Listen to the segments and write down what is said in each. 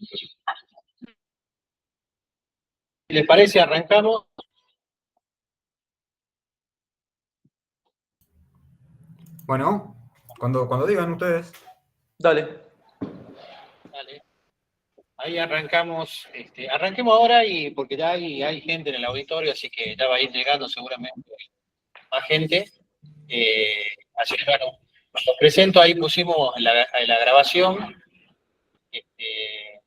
Si les parece, arrancamos. Bueno, cuando digan ustedes. Dale. Dale. Ahí arrancamos. Arranquemos ahora y porque ya hay gente en el auditorio, así que ya va a ir llegando seguramente más gente. Así que bueno, los presento, ahí pusimos la grabación.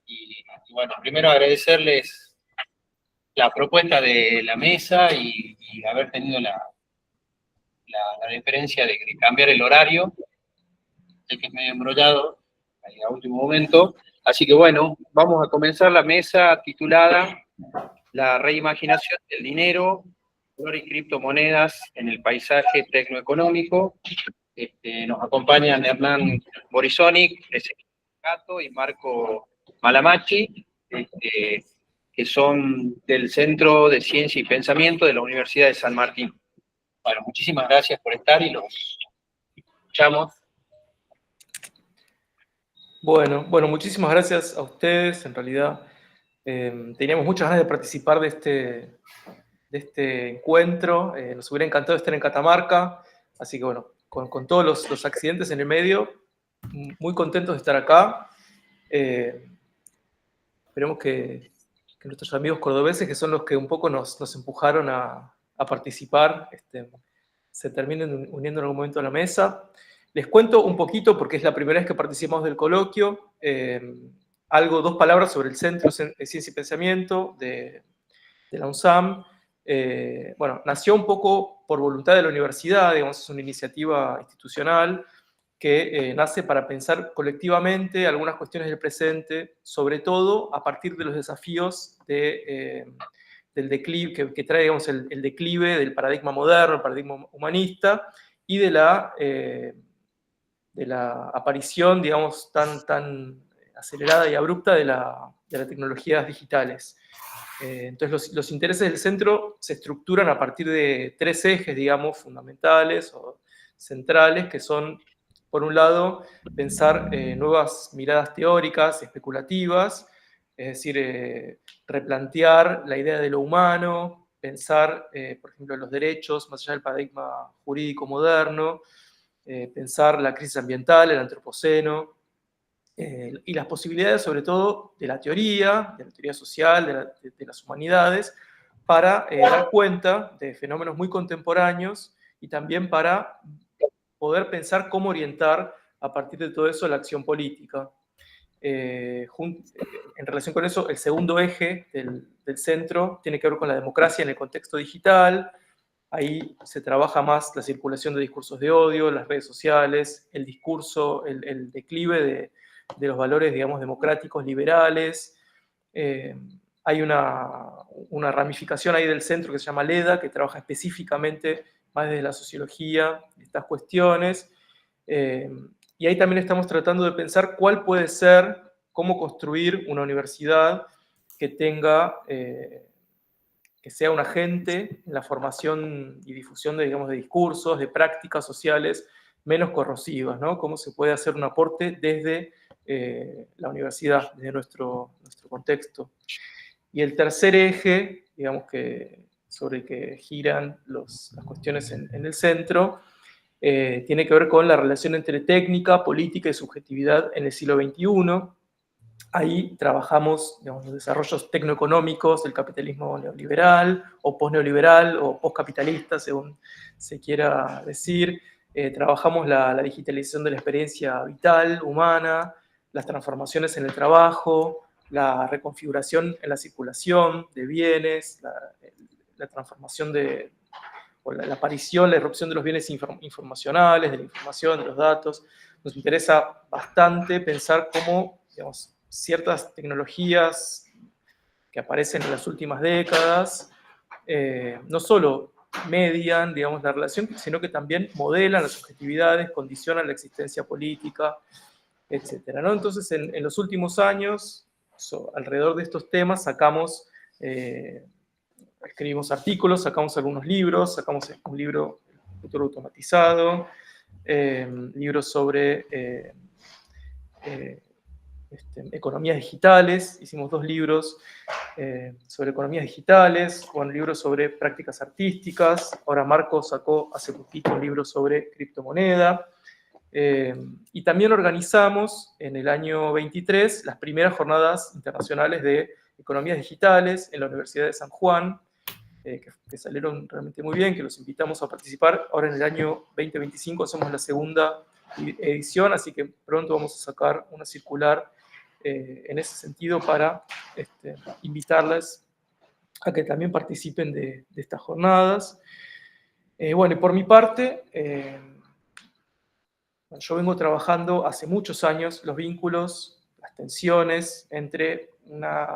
Y bueno, primero agradecerles la propuesta de la mesa y haber tenido la diferencia de cambiar el horario. Sé que es medio embrollado ahí a último momento. Así que bueno, vamos a comenzar la mesa titulada La reimaginación del dinero, valor y criptomonedas en el paisaje tecnoeconómico. Nos acompañan Hernán Borisonic, Ezequiel Gato y Marco Malamachi, que son del Centro de Ciencia y Pensamiento de la Universidad de San Martín. Bueno, muchísimas gracias por estar y los escuchamos. Bueno, muchísimas gracias a ustedes. En realidad, teníamos muchas ganas de participar de este encuentro. Nos hubiera encantado estar en Catamarca. Así que bueno, con todos los accidentes en el medio, muy contentos de estar acá. Esperemos que nuestros amigos cordobeses, que son los que un poco nos empujaron a participar, se terminen uniendo en algún momento a la mesa. Les cuento un poquito, porque es la primera vez que participamos del coloquio, dos palabras sobre el Centro de Ciencia y Pensamiento de la UNSAM. Bueno, nació un poco por voluntad de la universidad, digamos, es una iniciativa institucional que nace para pensar colectivamente algunas cuestiones del presente, sobre todo a partir de los desafíos del declive, que trae, digamos, el declive del paradigma moderno, el paradigma humanista, y de la aparición, digamos, tan acelerada y abrupta de las tecnologías digitales. Entonces, los intereses del centro se estructuran a partir de tres ejes, digamos, fundamentales o centrales, que son, por un lado, pensar nuevas miradas teóricas, especulativas, es decir, replantear la idea de lo humano, pensar, por ejemplo, los derechos más allá del paradigma jurídico moderno, pensar la crisis ambiental, el antropoceno, y las posibilidades, sobre todo, de la teoría social, de las humanidades, para dar cuenta de fenómenos muy contemporáneos y también para poder pensar cómo orientar a partir de todo eso la acción política. En relación con eso, el segundo eje del centro tiene que ver con la democracia en el contexto digital. Ahí se trabaja más la circulación de discursos de odio, las redes sociales, el discurso, el declive de los valores, digamos, democráticos, liberales. Hay una ramificación ahí del centro que se llama LEDA, que trabaja específicamente más desde la sociología, estas cuestiones. Y ahí también estamos tratando de pensar cuál puede ser, cómo construir una universidad que tenga, que sea un agente en la formación y difusión de, digamos, de discursos, de prácticas sociales menos corrosivas, ¿no? Cómo se puede hacer un aporte desde la universidad, desde nuestro contexto. Y el tercer eje, digamos, sobre el que giran las cuestiones en el centro, tiene que ver con la relación entre técnica, política y subjetividad en el siglo XXI. Ahí trabajamos, digamos, los desarrollos tecnoeconómicos del capitalismo neoliberal o posneoliberal o postcapitalista, según se quiera decir. Trabajamos la digitalización de la experiencia vital, humana, las transformaciones en el trabajo, la reconfiguración en la circulación de bienes, la transformación o la aparición, la irrupción de los bienes informacionales, de la información, de los datos. Nos interesa bastante pensar cómo, digamos, ciertas tecnologías que aparecen en las últimas décadas no solo median, digamos, la relación, sino que también modelan las subjetividades, condicionan la existencia política, etc., ¿no? Entonces, en los últimos años, alrededor de estos temas, escribimos artículos, sacamos algunos libros, sacamos un libro, El futuro automatizado, libros sobre economías digitales, hicimos 2 libros sobre economías digitales, un libro sobre prácticas artísticas, ahora Marco sacó hace poquito un libro sobre criptomoneda, y también organizamos en el año 23 las primeras jornadas internacionales de economías digitales en la Universidad de San Juan, que salieron realmente muy bien, que los invitamos a participar. Ahora en el año 2025 hacemos la segunda edición, así que pronto vamos a sacar una circular en ese sentido para invitarlas a que también participen de estas jornadas. Bueno, y por mi parte, yo vengo trabajando hace muchos años los vínculos, las tensiones entre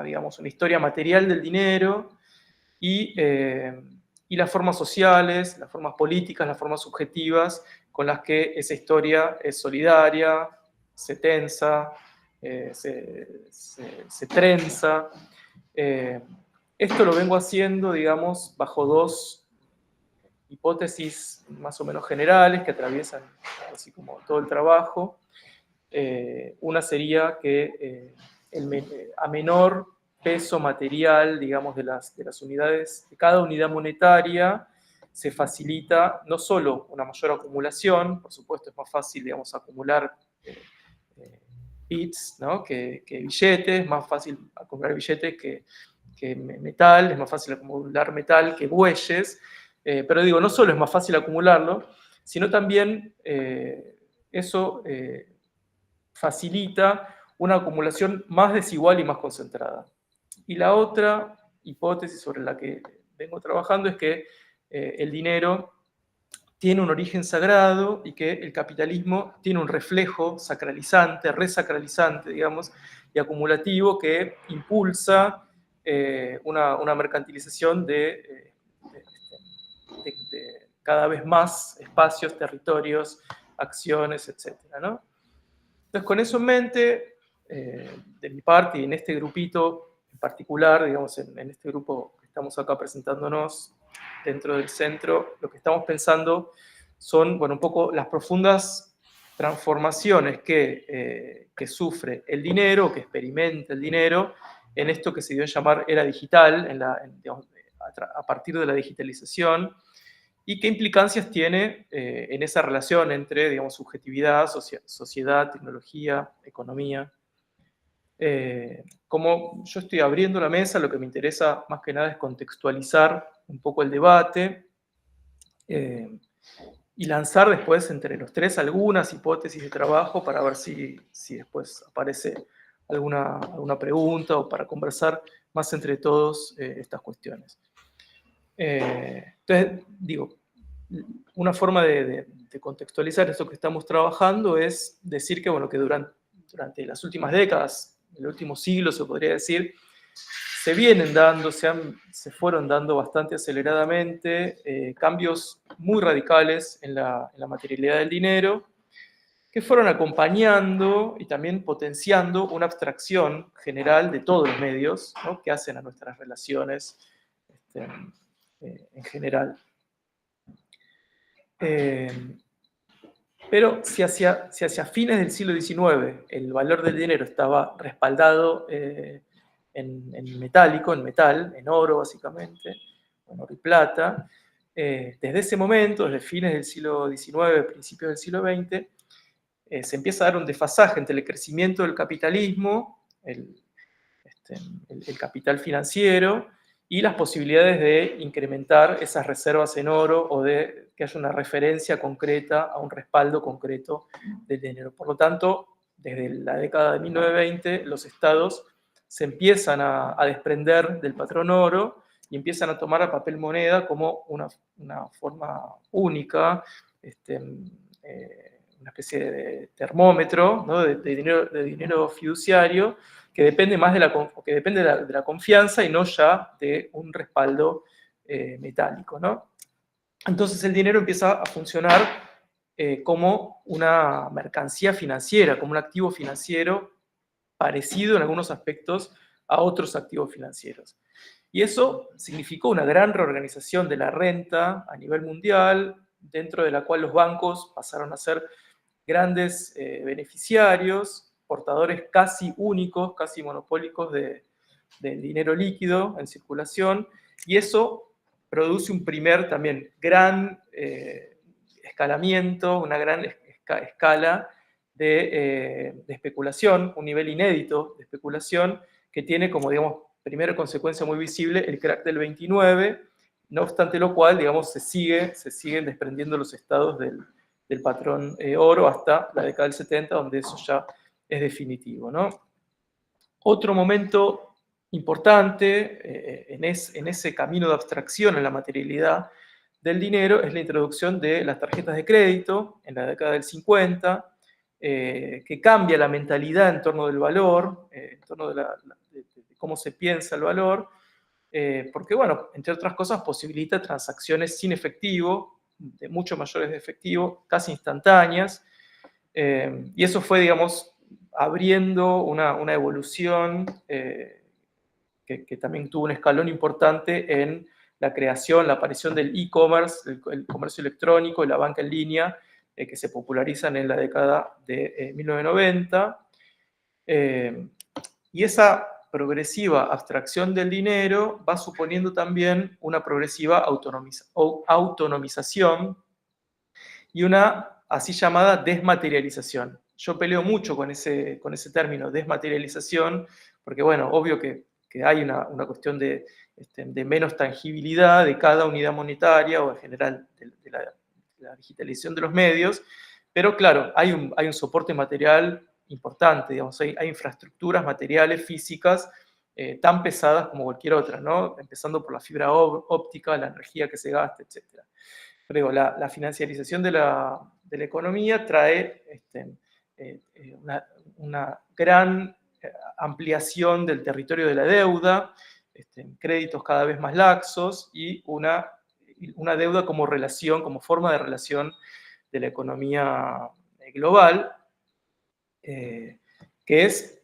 digamos, una historia material del dinero y las formas sociales, las formas políticas, las formas subjetivas con las que esa historia es solidaria, se tensa, se trenza. Esto lo vengo haciendo, digamos, bajo 2 hipótesis más o menos generales que atraviesan así como todo el trabajo. Una sería que a menor peso material, digamos, de las unidades, de cada unidad monetaria, se facilita no solo una mayor acumulación, por supuesto es más fácil, digamos, acumular bits, ¿no? que billetes, más fácil acumular billetes que metal, es más fácil acumular metal que bueyes, pero digo, no solo es más fácil acumularlo, sino también eso facilita una acumulación más desigual y más concentrada. Y la otra hipótesis sobre la que vengo trabajando es que el dinero tiene un origen sagrado y que el capitalismo tiene un reflejo sacralizante, resacralizante, digamos, y acumulativo que impulsa una mercantilización de cada vez más espacios, territorios, acciones, etc., ¿no? Entonces, con eso en mente, de mi parte y en este grupito en particular, digamos, en este grupo que estamos acá presentándonos dentro del centro, lo que estamos pensando son, bueno, un poco las profundas transformaciones que sufre el dinero, que experimenta el dinero, en esto que se dio a llamar era digital, digamos, a partir de la digitalización, y qué implicancias tiene en esa relación entre, digamos, subjetividad, sociedad, tecnología, economía. Como yo estoy abriendo la mesa, lo que me interesa más que nada es contextualizar un poco el debate y lanzar después entre los 3 algunas hipótesis de trabajo para ver si después aparece alguna pregunta o para conversar más entre todos estas cuestiones. Entonces, digo, una forma de contextualizar esto que estamos trabajando es decir que, bueno, que durante las últimas décadas, el último siglo se podría decir, se vienen dando, se fueron dando bastante aceleradamente cambios muy radicales en la materialidad del dinero, que fueron acompañando y también potenciando una abstracción general de todos los medios, ¿no?, que hacen a nuestras relaciones en general. Pero si hacia fines del siglo XIX el valor del dinero estaba respaldado en metálico, en metal, en oro básicamente, en oro y plata, desde ese momento, desde fines del siglo XIX, principios del siglo XX, se empieza a dar un desfasaje entre el crecimiento del capitalismo, el capital financiero, y las posibilidades de incrementar esas reservas en oro o de que haya una referencia concreta a un respaldo concreto del dinero. Por lo tanto, desde la década de 1920, los estados se empiezan a desprender del patrón oro y empiezan a tomar al papel moneda como una forma única, una especie de termómetro, ¿no?, de dinero fiduciario, que depende más de la confianza y no ya de un respaldo metálico, ¿no? Entonces el dinero empieza a funcionar como una mercancía financiera, como un activo financiero parecido en algunos aspectos a otros activos financieros. Y eso significó una gran reorganización de la renta a nivel mundial, dentro de la cual los bancos pasaron a ser grandes beneficiarios, portadores casi únicos, casi monopólicos del dinero líquido en circulación, y eso produce un primer también gran escalamiento, una gran escala de especulación, un nivel inédito de especulación que tiene como, digamos, primera consecuencia muy visible el crack del 29, no obstante lo cual, digamos, se siguen desprendiendo los estados del patrón oro hasta la década del 70, donde eso ya es definitivo, ¿no? Otro momento importante en ese camino de abstracción en la materialidad del dinero es la introducción de las tarjetas de crédito en la década del 50, que cambia la mentalidad en torno del valor, en torno de cómo se piensa el valor, porque, bueno, entre otras cosas, posibilita transacciones sin efectivo, de mucho mayores de efectivo, casi instantáneas, y eso fue, digamos, abriendo una evolución que también tuvo un escalón importante en la creación, la aparición del e-commerce, el comercio electrónico y la banca en línea, que se popularizan en la década de 1990. Y esa progresiva abstracción del dinero va suponiendo también una progresiva autonomización y una así llamada desmaterialización. Yo peleo mucho con ese término, desmaterialización, porque, bueno, obvio que hay una cuestión de menos tangibilidad de cada unidad monetaria o en general de la digitalización de los medios, pero claro, hay un soporte material importante, digamos, hay infraestructuras materiales, físicas, tan pesadas como cualquier otra, ¿no? Empezando por la fibra óptica, la energía que se gasta, etc. Pero la financiarización de la economía trae una gran ampliación del territorio de la deuda, créditos cada vez más laxos y una deuda como relación, como forma de relación de la economía global, que es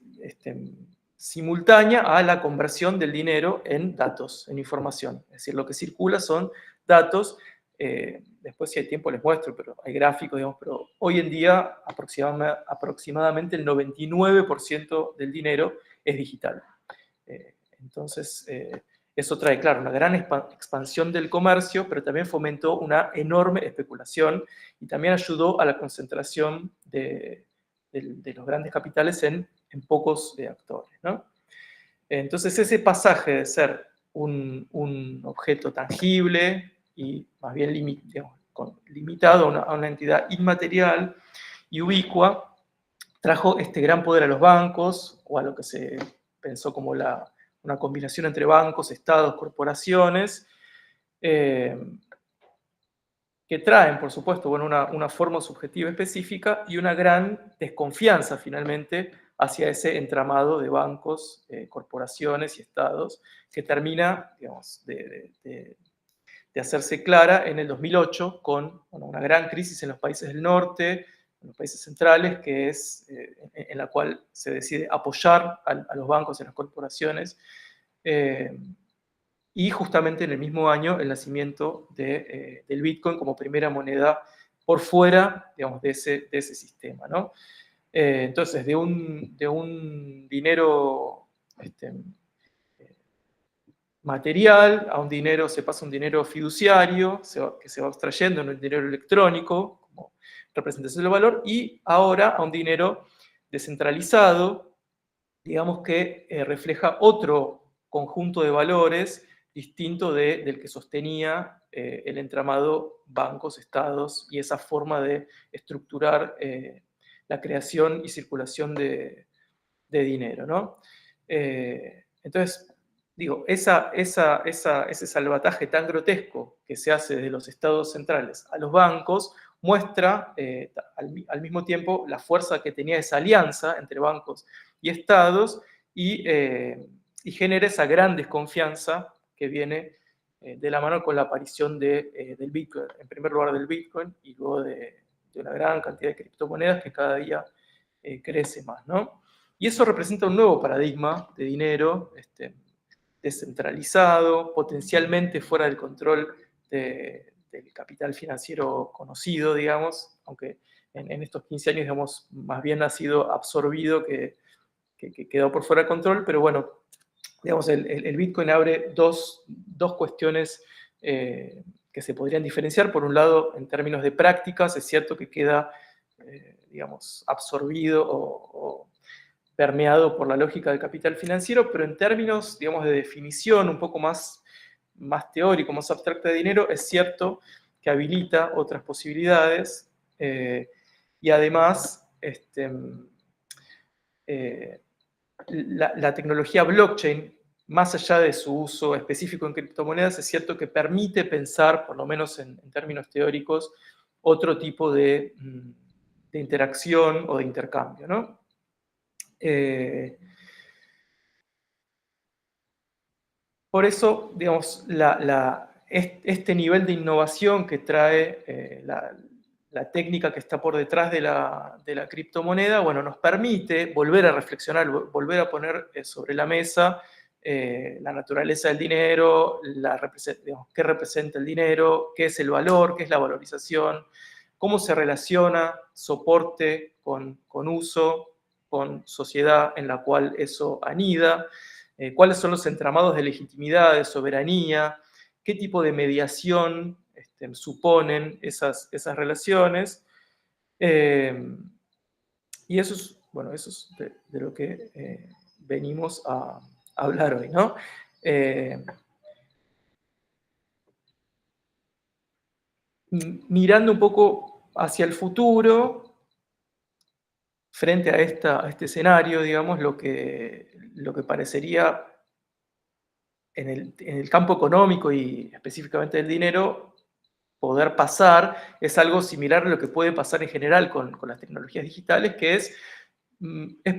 simultánea a la conversión del dinero en datos, en información. Es decir, lo que circula son datos. Después, si hay tiempo, les muestro, pero hay gráficos, digamos, pero hoy en día aproximadamente el 99% del dinero es digital. Entonces, eso trae, claro, una gran expansión del comercio, pero también fomentó una enorme especulación y también ayudó a la concentración de los grandes capitales en pocos actores, ¿no? Entonces, ese pasaje de ser un objeto tangible y más bien limitado a una entidad inmaterial y ubicua, trajo este gran poder a los bancos, o a lo que se pensó como una combinación entre bancos, estados, corporaciones, que traen, por supuesto, bueno, una forma subjetiva específica y una gran desconfianza, finalmente, hacia ese entramado de bancos, corporaciones y estados, que termina, digamos, de hacerse clara en el 2008 con, bueno, una gran crisis en los países del norte, en los países centrales, que es en la cual se decide apoyar a los bancos y a las corporaciones, y justamente en el mismo año el nacimiento del Bitcoin como primera moneda por fuera, digamos, de ese sistema, ¿no? Entonces, de un dinero material a un dinero, se pasa a un dinero fiduciario, que se va abstrayendo en un dinero electrónico, como representación del valor, y ahora a un dinero descentralizado, digamos que refleja otro conjunto de valores distinto del que sostenía el entramado bancos, estados y esa forma de estructurar la creación y circulación de dinero, ¿no? Entonces, digo, ese salvataje tan grotesco que se hace de los estados centrales a los bancos muestra al mismo tiempo la fuerza que tenía esa alianza entre bancos y estados y genera esa gran desconfianza que viene de la mano con la aparición del Bitcoin, en primer lugar del Bitcoin y luego de una gran cantidad de criptomonedas que cada día crece más, ¿no? Y eso representa un nuevo paradigma de dinero descentralizado, potencialmente fuera del control del capital financiero conocido, digamos, aunque en estos 15 años, digamos, más bien ha sido absorbido que quedó por fuera de control, pero bueno, digamos, el Bitcoin abre dos cuestiones que se podrían diferenciar. Por un lado, en términos de prácticas, es cierto que queda, digamos, absorbido o permeado por la lógica del capital financiero, pero en términos, digamos, de definición un poco más teórico, más abstracta de dinero, es cierto que habilita otras posibilidades y además la tecnología blockchain, más allá de su uso específico en criptomonedas, es cierto que permite pensar, por lo menos en términos teóricos, otro tipo de interacción o de intercambio, ¿no? Por eso, digamos, este nivel de innovación que trae la técnica que está por detrás de la criptomoneda, bueno, nos permite volver a reflexionar, volver a poner sobre la mesa la naturaleza del dinero, digamos, qué representa el dinero, qué es el valor, qué es la valorización, cómo se relaciona soporte con uso, con sociedad en la cual eso anida, cuáles son los entramados de legitimidad, de soberanía, qué tipo de mediación suponen esas relaciones. Y eso es, bueno, eso es de lo que venimos a hablar hoy, ¿no? Mirando un poco hacia el futuro, frente a este escenario, digamos, lo que parecería en el campo económico y específicamente del dinero, poder pasar es algo similar a lo que puede pasar en general con las tecnologías digitales, que es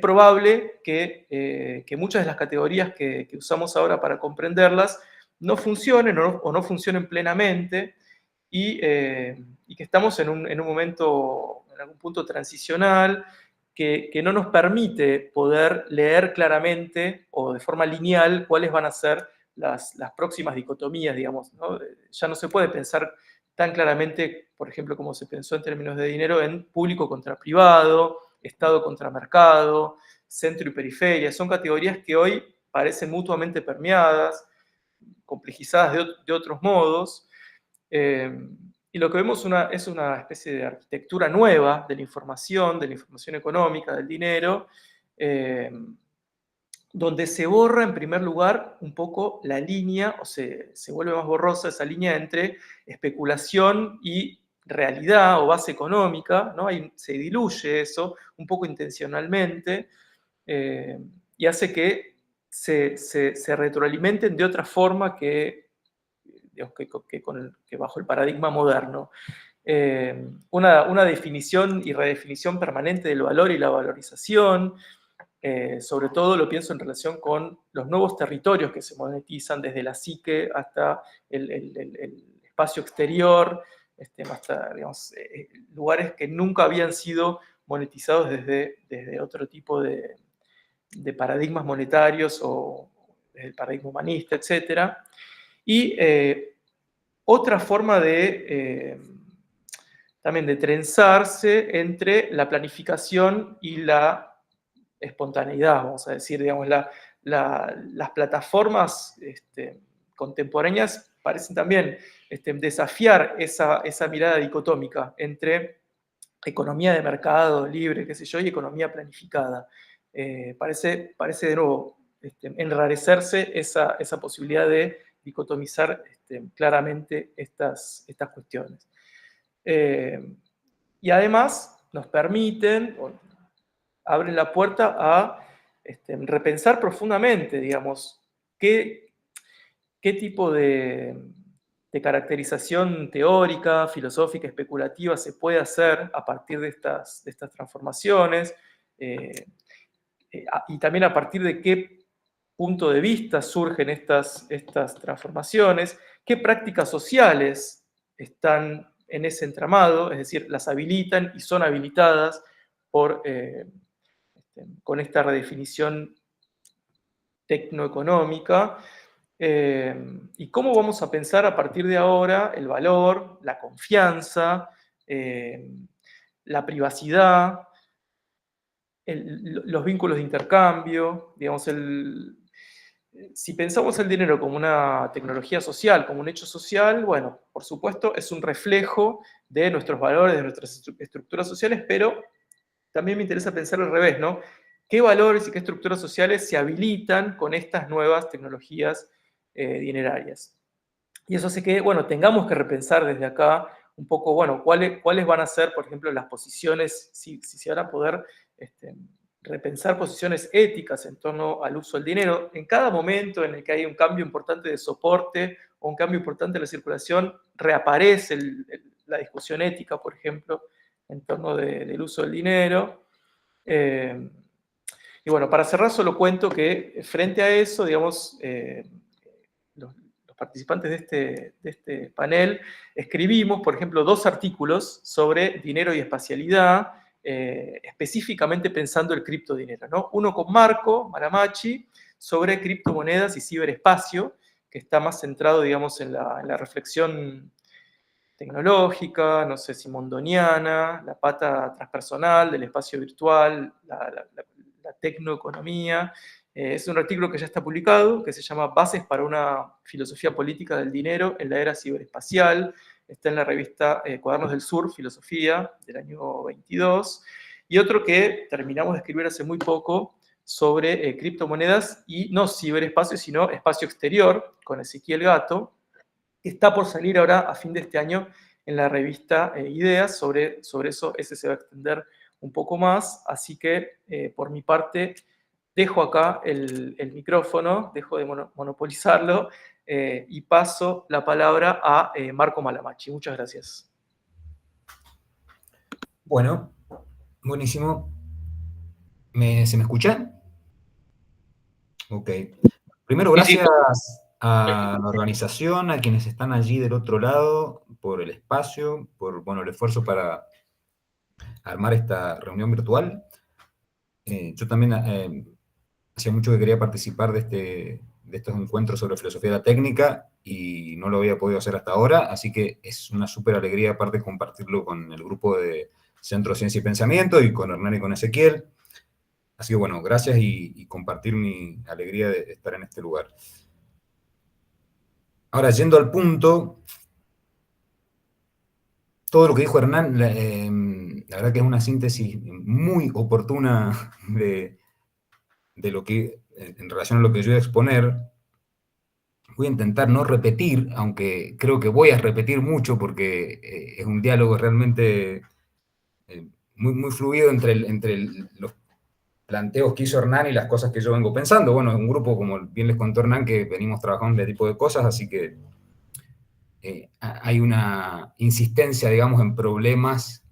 probable que muchas de las categorías que usamos ahora para comprenderlas no funcionen o no funcionen plenamente y que estamos en un momento, en algún punto transicional, que no nos permite poder leer claramente o de forma lineal cuáles van a ser las próximas dicotomías, digamos, ¿no? Ya no se puede pensar tan claramente, por ejemplo, como se pensó en términos de dinero, en público contra privado, Estado contra mercado, centro y periferia. Son categorías que hoy parecen mutuamente permeadas, complejizadas de otros modos. Y lo que vemos es una especie de arquitectura nueva de la información económica, del dinero, donde se borra en primer lugar un poco la línea, o se vuelve más borrosa esa línea entre especulación y realidad o base económica, ¿no? Se diluye eso un poco intencionalmente y hace que se retroalimenten de otra forma que bajo el paradigma moderno. Una definición y redefinición permanente del valor y la valorización, sobre todo lo pienso en relación con los nuevos territorios que se monetizan desde la psique hasta el espacio exterior, hasta, digamos, lugares que nunca habían sido monetizados desde otro tipo de paradigmas monetarios o desde el paradigma humanista, etc. Y otra forma también de trenzarse entre la planificación y la espontaneidad, vamos a decir, digamos, las plataformas contemporáneas parecen también desafiar esa mirada dicotómica entre economía de mercado libre, qué sé yo, y economía planificada. Parece de nuevo enrarecerse esa posibilidad de dicotomizar claramente estas cuestiones. Y además nos permiten, abren la puerta a repensar profundamente, digamos, qué tipo de caracterización teórica, filosófica, especulativa se puede hacer a partir de estas transformaciones y también a partir de qué punto de vista surgen estas transformaciones, qué prácticas sociales están en ese entramado, es decir, las habilitan y son habilitadas con esta redefinición tecnoeconómica, y cómo vamos a pensar a partir de ahora el valor, la confianza, la privacidad, los vínculos de intercambio, digamos, si pensamos el dinero como una tecnología social, como un hecho social, bueno, por supuesto es un reflejo de nuestros valores, de nuestras estructuras sociales, pero también me interesa pensar al revés, ¿no? ¿Qué valores y qué estructuras sociales se habilitan con estas nuevas tecnologías dinerarias? Y eso hace que, bueno, tengamos que repensar desde acá un poco, bueno, cuáles van a ser, por ejemplo, las posiciones, si se van a poder repensar posiciones éticas en torno al uso del dinero. En cada momento en el que hay un cambio importante de soporte o un cambio importante en la circulación, reaparece la discusión ética, por ejemplo, en torno del uso del dinero. Y bueno, para cerrar solo cuento que frente a eso, digamos, los participantes de este panel escribimos, por ejemplo, 2 artículos sobre dinero y espacialidad, específicamente pensando el criptodinero, ¿no? Uno con Marco Malamachi sobre criptomonedas y ciberespacio, que está más centrado, digamos, en la reflexión tecnológica, no sé si mondoniana, la pata transpersonal del espacio virtual, la tecnoeconomía. Es un artículo que ya está publicado, que se llama Bases para una filosofía política del dinero en la era ciberespacial. Está en la revista Cuadernos del Sur, Filosofía, del año 22. Y otro que terminamos de escribir hace muy poco sobre criptomonedas y no ciberespacio, sino espacio exterior, con Ezequiel Gato, que está por salir ahora a fin de este año en la revista Ideas. Sobre eso, ese se va a extender un poco más. Así que, por mi parte, dejo acá el micrófono, dejo de monopolizarlo y paso la palabra a Marco Malamachi. Muchas gracias. Bueno, buenísimo. ¿Se me escucha? Ok. Primero, Sí, sí, gracias a la organización, a quienes están allí del otro lado, por el espacio, por el esfuerzo para armar esta reunión virtual. Yo también hacía mucho que quería participar de estos encuentros sobre filosofía de la técnica y no lo había podido hacer hasta ahora, así que es una súper alegría aparte compartirlo con el grupo de Centro Ciencia y Pensamiento y con Hernán y con Ezequiel. Así que bueno, gracias y compartir mi alegría de estar en este lugar. Ahora, yendo al punto, todo lo que dijo Hernán, la verdad que es una síntesis muy oportuna de lo que, en relación a lo que yo voy a exponer. Voy a intentar no repetir, aunque creo que voy a repetir mucho porque es un diálogo realmente muy, muy fluido entre los planteos que hizo Hernán y las cosas que yo vengo pensando. Bueno, es un grupo, como bien les contó Hernán, que venimos trabajando en este tipo de cosas, así que hay una insistencia, digamos, en problemas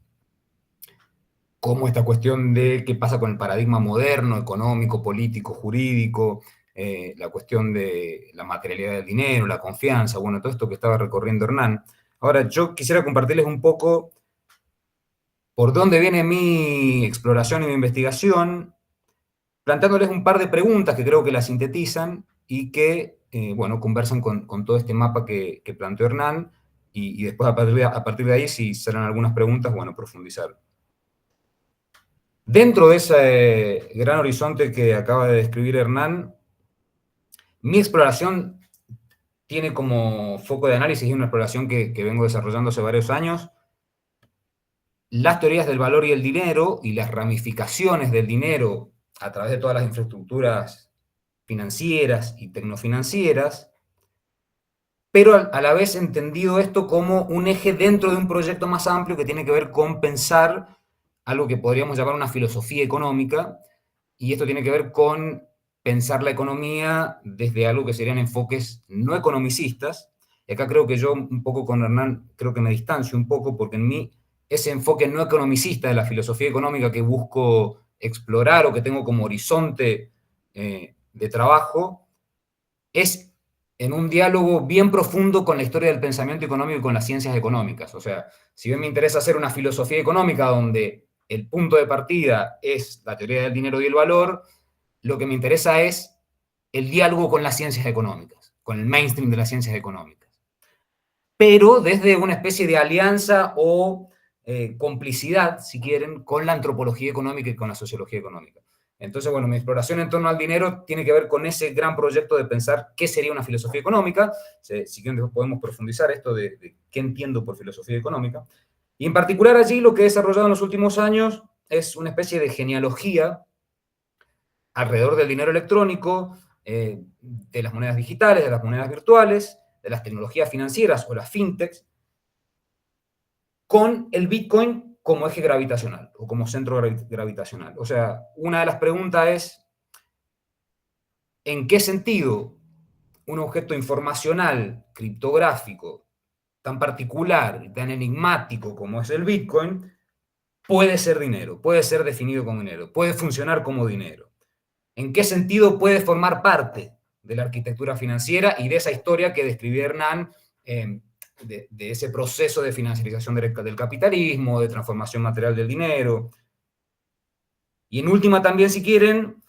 como esta cuestión de qué pasa con el paradigma moderno, económico, político, jurídico, la cuestión de la materialidad del dinero, la confianza, bueno, todo esto que estaba recorriendo Hernán. Ahora, yo quisiera compartirles un poco por dónde viene mi exploración y mi investigación, planteándoles un par de preguntas que creo que las sintetizan y que, bueno, conversan con todo este mapa que planteó Hernán, y después a partir de ahí, si serán algunas preguntas, bueno, profundizar. Dentro de ese gran horizonte que acaba de describir Hernán, mi exploración tiene como foco de análisis, y una exploración que vengo desarrollando hace varios años, las teorías del valor y el dinero y las ramificaciones del dinero a través de todas las infraestructuras financieras y tecnofinancieras, pero a la vez entendido esto como un eje dentro de un proyecto más amplio que tiene que ver con pensar algo que podríamos llamar una filosofía económica, y esto tiene que ver con pensar la economía desde algo que serían enfoques no economicistas. Y acá creo que yo un poco con Hernán creo que me distancio un poco, porque en mí ese enfoque no economicista de la filosofía económica que busco explorar o que tengo como horizonte de trabajo es en un diálogo bien profundo con la historia del pensamiento económico y con las ciencias económicas. O sea, si bien me interesa hacer una filosofía económica donde el punto de partida es la teoría del dinero y el valor, lo que me interesa es el diálogo con las ciencias económicas, con el mainstream de las ciencias económicas. Pero desde una especie de alianza o complicidad, si quieren, con la antropología económica y con la sociología económica. Entonces, bueno, mi exploración en torno al dinero tiene que ver con ese gran proyecto de pensar qué sería una filosofía económica. Si quieren, podemos profundizar esto de qué entiendo por filosofía económica. Y en particular allí lo que he desarrollado en los últimos años es una especie de genealogía alrededor del dinero electrónico, de las monedas digitales, de las monedas virtuales, de las tecnologías financieras o las fintechs, con el Bitcoin como eje gravitacional o como centro gravitacional. O sea, una de las preguntas es, ¿en qué sentido un objeto informacional, criptográfico, tan particular y tan enigmático como es el Bitcoin, puede ser dinero, puede ser definido como dinero, puede funcionar como dinero? ¿En qué sentido puede formar parte de la arquitectura financiera y de esa historia que describió Hernán, de ese proceso de financiarización del capitalismo, de transformación material del dinero? Y en última también, si quieren,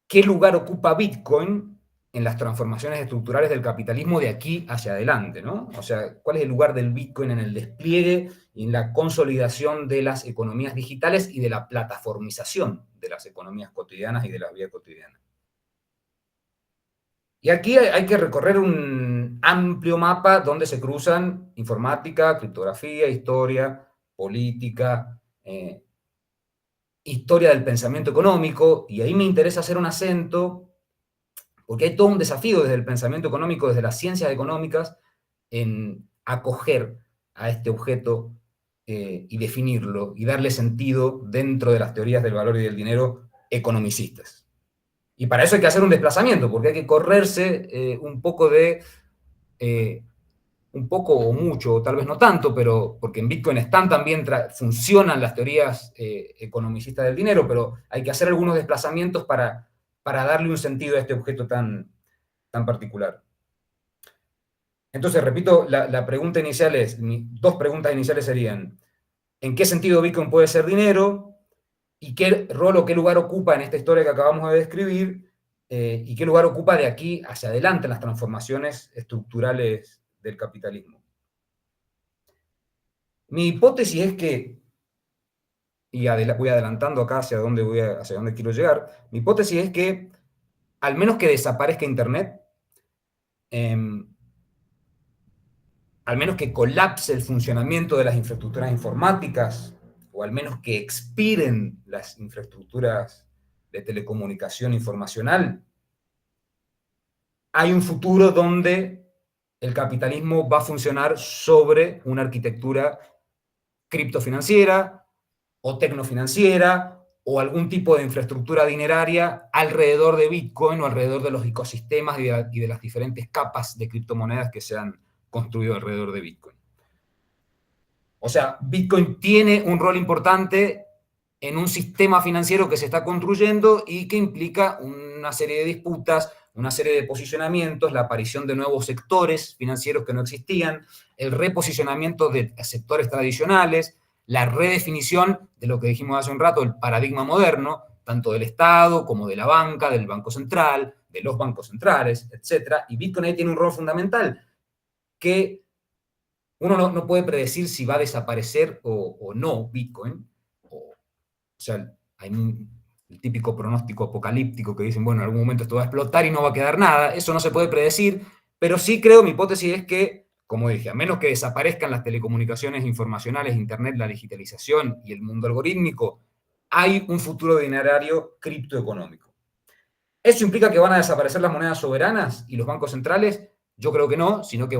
¿qué lugar ocupa Bitcoin en las transformaciones estructurales del capitalismo de aquí hacia adelante, ¿no? O sea, ¿cuál es el lugar del Bitcoin en el despliegue y en la consolidación de las economías digitales y de la plataformización de las economías cotidianas y de la vida cotidiana? Y aquí hay que recorrer un amplio mapa donde se cruzan informática, criptografía, historia, política, historia del pensamiento económico, y ahí me interesa hacer un acento, porque hay todo un desafío desde el pensamiento económico, desde las ciencias económicas, en acoger a este objeto y definirlo y darle sentido dentro de las teorías del valor y del dinero economicistas. Y para eso hay que hacer un desplazamiento, porque hay que correrse un poco un poco o mucho, o tal vez no tanto, pero porque en Bitcoin están también, funcionan las teorías economicistas del dinero, pero hay que hacer algunos desplazamientos para darle un sentido a este objeto tan particular. Entonces, repito, la pregunta inicial es, dos preguntas iniciales serían, ¿en qué sentido Bitcoin puede ser dinero? ¿Y qué rol o qué lugar ocupa en esta historia que acabamos de describir? ¿Y qué lugar ocupa de aquí hacia adelante en las transformaciones estructurales del capitalismo? Mi hipótesis es que, y voy adelantando acá hacia dónde quiero llegar, mi hipótesis es que, al menos que desaparezca Internet, al menos que colapse el funcionamiento de las infraestructuras informáticas, o al menos que expiren las infraestructuras de telecomunicación informacional, hay un futuro donde el capitalismo va a funcionar sobre una arquitectura criptofinanciera o tecnofinanciera o algún tipo de infraestructura dineraria alrededor de Bitcoin o alrededor de los ecosistemas y de las diferentes capas de criptomonedas que se han construido alrededor de Bitcoin. O sea, Bitcoin tiene un rol importante en un sistema financiero que se está construyendo y que implica una serie de disputas, una serie de posicionamientos, la aparición de nuevos sectores financieros que no existían, el reposicionamiento de sectores tradicionales, la redefinición de lo que dijimos hace un rato, el paradigma moderno, tanto del Estado como de la banca, del Banco Central, de los bancos centrales, etc. Y Bitcoin ahí tiene un rol fundamental que uno no puede predecir si va a desaparecer o no Bitcoin. O sea, hay el típico pronóstico apocalíptico que dicen, bueno, en algún momento esto va a explotar y no va a quedar nada. Eso no se puede predecir, pero sí creo, mi hipótesis es que, como dije, a menos que desaparezcan las telecomunicaciones informacionales, Internet, la digitalización y el mundo algorítmico, hay un futuro dinerario criptoeconómico. ¿Eso implica que van a desaparecer las monedas soberanas y los bancos centrales? Yo creo que no, sino que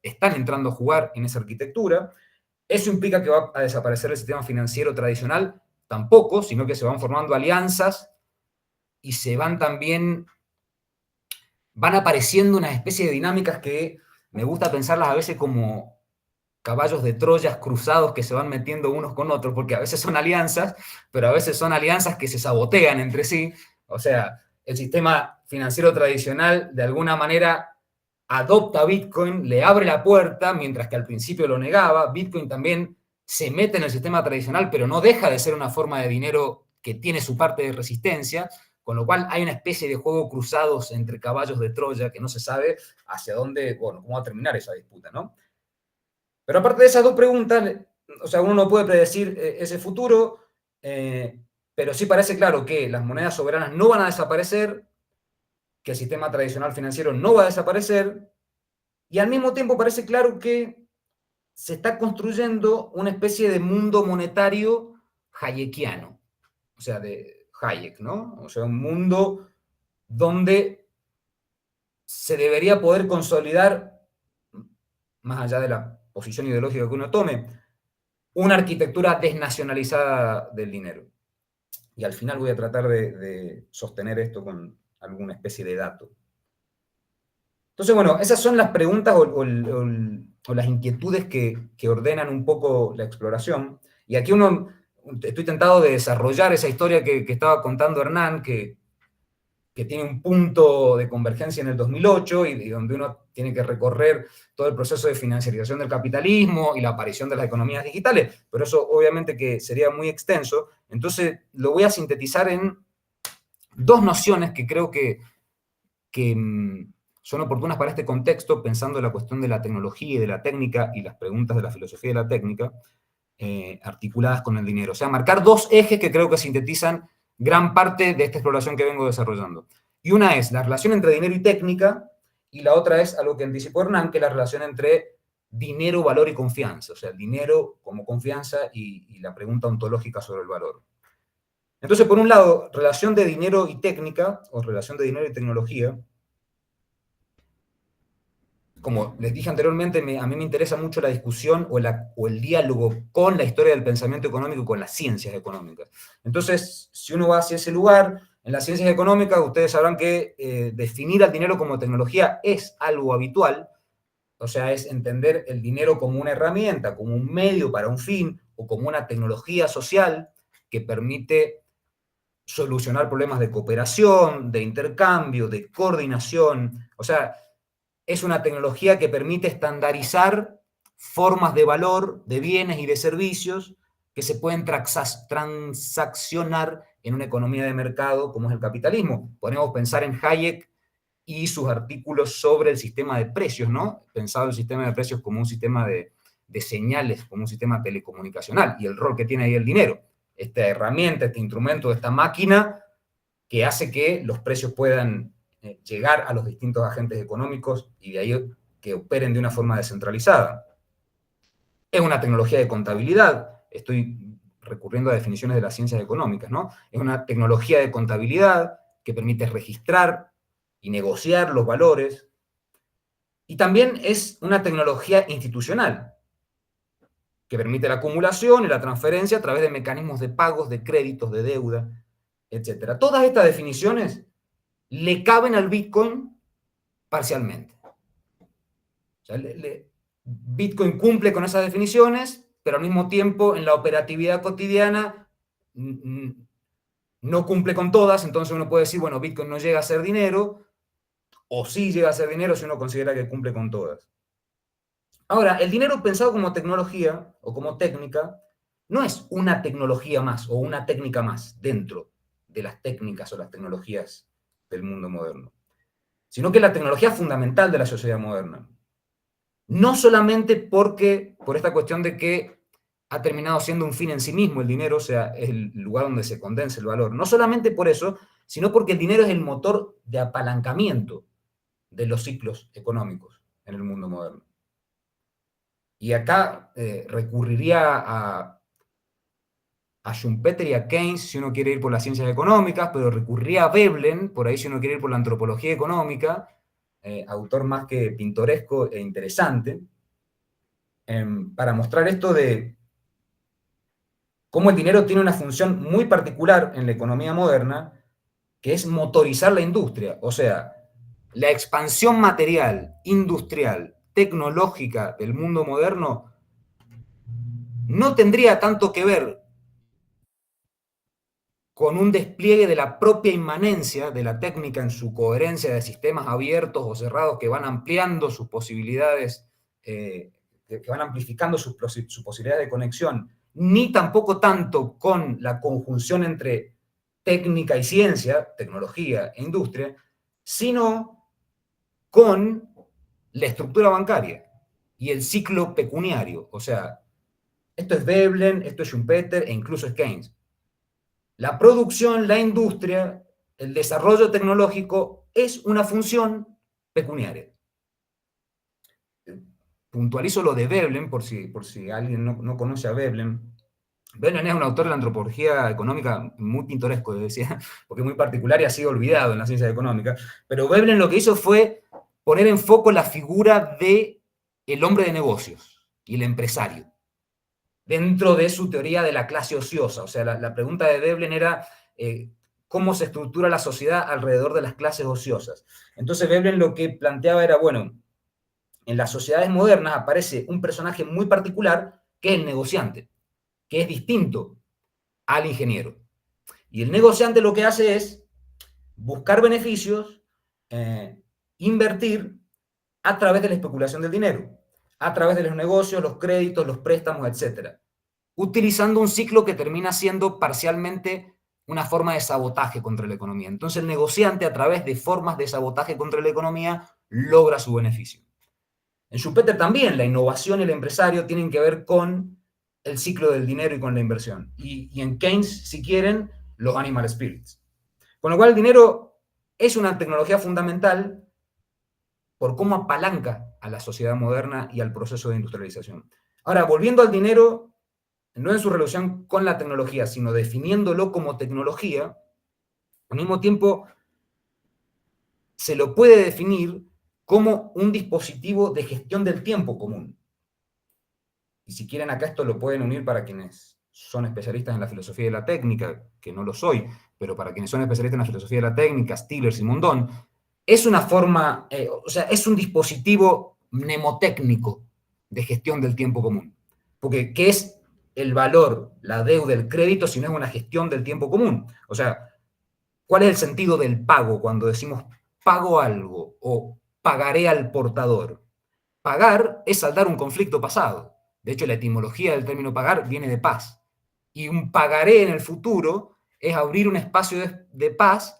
están entrando a jugar en esa arquitectura. ¿Eso implica que va a desaparecer el sistema financiero tradicional? Tampoco, sino que se van formando alianzas y van apareciendo una especie de dinámicas que me gusta pensarlas a veces como caballos de Troya cruzados que se van metiendo unos con otros, porque a veces son alianzas, pero a veces son alianzas que se sabotean entre sí. O sea, el sistema financiero tradicional de alguna manera adopta Bitcoin, le abre la puerta, mientras que al principio lo negaba. Bitcoin también se mete en el sistema tradicional, pero no deja de ser una forma de dinero que tiene su parte de resistencia, con lo cual hay una especie de juego cruzados entre caballos de Troya que no se sabe hacia dónde, bueno, cómo va a terminar esa disputa, ¿no? Pero aparte de esas dos preguntas, o sea, uno no puede predecir ese futuro, pero sí parece claro que las monedas soberanas no van a desaparecer, que el sistema tradicional financiero no va a desaparecer, y al mismo tiempo parece claro que se está construyendo una especie de mundo monetario hayekiano, o sea, de Hayek, ¿no? O sea, un mundo donde se debería poder consolidar, más allá de la posición ideológica que uno tome, una arquitectura desnacionalizada del dinero. Y al final voy a tratar de sostener esto con alguna especie de dato. Entonces, bueno, esas son las preguntas o las inquietudes que ordenan un poco la exploración. Y aquí estoy tentado de desarrollar esa historia que estaba contando Hernán, que tiene un punto de convergencia en el 2008 y donde uno tiene que recorrer todo el proceso de financiarización del capitalismo y la aparición de las economías digitales, pero eso obviamente que sería muy extenso. Entonces lo voy a sintetizar en dos nociones que creo que son oportunas para este contexto, pensando en la cuestión de la tecnología y de la técnica y las preguntas de la filosofía de la técnica, articuladas con el dinero. O sea, marcar dos ejes que creo que sintetizan gran parte de esta exploración que vengo desarrollando. Y una es la relación entre dinero y técnica, y la otra es algo que anticipó Hernán, que es la relación entre dinero, valor y confianza. O sea, el dinero como confianza y la pregunta ontológica sobre el valor. Entonces, por un lado, relación de dinero y técnica, o relación de dinero y tecnología. Como les dije anteriormente, a mí me interesa mucho la discusión o el diálogo con la historia del pensamiento económico y con las ciencias económicas. Entonces, si uno va hacia ese lugar, en las ciencias económicas, ustedes sabrán que definir al dinero como tecnología es algo habitual, o sea, es entender el dinero como una herramienta, como un medio para un fin, o como una tecnología social que permite solucionar problemas de cooperación, de intercambio, de coordinación, o sea, es una tecnología que permite estandarizar formas de valor, de bienes y de servicios que se pueden transaccionar en una economía de mercado como es el capitalismo. Podemos pensar en Hayek y sus artículos sobre el sistema de precios, ¿no? Pensado el sistema de precios como un sistema de señales, como un sistema telecomunicacional, y el rol que tiene ahí el dinero. Esta herramienta, este instrumento, esta máquina que hace que los precios puedan llegar a los distintos agentes económicos y de ahí que operen de una forma descentralizada. Es una tecnología de contabilidad, estoy recurriendo a definiciones de las ciencias económicas, ¿no? Es una tecnología de contabilidad que permite registrar y negociar los valores, y también es una tecnología institucional que permite la acumulación y la transferencia a través de mecanismos de pagos, de créditos, de deuda, etc. Todas estas definiciones le caben al Bitcoin parcialmente. O sea, Bitcoin cumple con esas definiciones, pero al mismo tiempo en la operatividad cotidiana no cumple con todas, entonces uno puede decir, bueno, Bitcoin no llega a ser dinero, o sí llega a ser dinero si uno considera que cumple con todas. Ahora, el dinero pensado como tecnología o como técnica no es una tecnología más o una técnica más dentro de las técnicas o las tecnologías del mundo moderno, sino que es la tecnología fundamental de la sociedad moderna. No solamente por esta cuestión de que ha terminado siendo un fin en sí mismo el dinero, o sea, es el lugar donde se condensa el valor. No solamente por eso, sino porque el dinero es el motor de apalancamiento de los ciclos económicos en el mundo moderno. Y acá recurriría a Schumpeter y a Keynes si uno quiere ir por las ciencias económicas, pero recurriría a Veblen, por ahí si uno quiere ir por la antropología económica, autor más que pintoresco e interesante, para mostrar esto de cómo el dinero tiene una función muy particular en la economía moderna, que es motorizar la industria. O sea, la expansión material, industrial, tecnológica del mundo moderno no tendría tanto que ver con un despliegue de la propia inmanencia de la técnica en su coherencia de sistemas abiertos o cerrados que van ampliando sus posibilidades, que van amplificando sus posibilidades de conexión, ni tampoco tanto con la conjunción entre técnica y ciencia, tecnología e industria, sino con la estructura bancaria. y el ciclo pecuniario. O sea, esto es Veblen, esto es Schumpeter e incluso es Keynes. La producción, la industria, el desarrollo tecnológico es una función pecuniaria. Puntualizo lo de Veblen, por si alguien no conoce a Veblen. Veblen es un autor de la antropología económica muy pintoresco, decía, porque es muy particular y ha sido olvidado en la ciencia económica. Pero Veblen lo que hizo fue poner en foco la figura del hombre de negocios y el empresario, dentro de su teoría de la clase ociosa. O sea, la pregunta de Veblen era cómo se estructura la sociedad alrededor de las clases ociosas. Entonces Veblen lo que planteaba era, bueno, en las sociedades modernas aparece un personaje muy particular, que es el negociante, que es distinto al ingeniero. Y el negociante lo que hace es buscar beneficios, invertir a través de la especulación del dinero, a través de los negocios, los créditos, los préstamos, etc. Utilizando un ciclo que termina siendo parcialmente una forma de sabotaje contra la economía. Entonces el negociante, a través de formas de sabotaje contra la economía, logra su beneficio. En Schumpeter también la innovación y el empresario tienen que ver con el ciclo del dinero y con la inversión. Y en Keynes, si quieren, los animal spirits. Con lo cual el dinero es una tecnología fundamental por cómo apalanca a la sociedad moderna y al proceso de industrialización. Ahora, volviendo al dinero, no en su relación con la tecnología, sino definiéndolo como tecnología, al mismo tiempo se lo puede definir como un dispositivo de gestión del tiempo común. Y si quieren acá esto lo pueden unir para quienes son especialistas en la filosofía de la técnica, que no lo soy, pero para quienes son especialistas en la filosofía de la técnica, Stiller, Simondon, es una forma, o sea, es un dispositivo mnemotécnico de gestión del tiempo común. Porque, ¿qué es el valor, la deuda, el crédito, si no es una gestión del tiempo común? O sea, ¿cuál es el sentido del pago cuando decimos pago algo o pagaré al portador? Pagar es saldar un conflicto pasado. De hecho, la etimología del término pagar viene de paz. Y un pagaré en el futuro es abrir un espacio de paz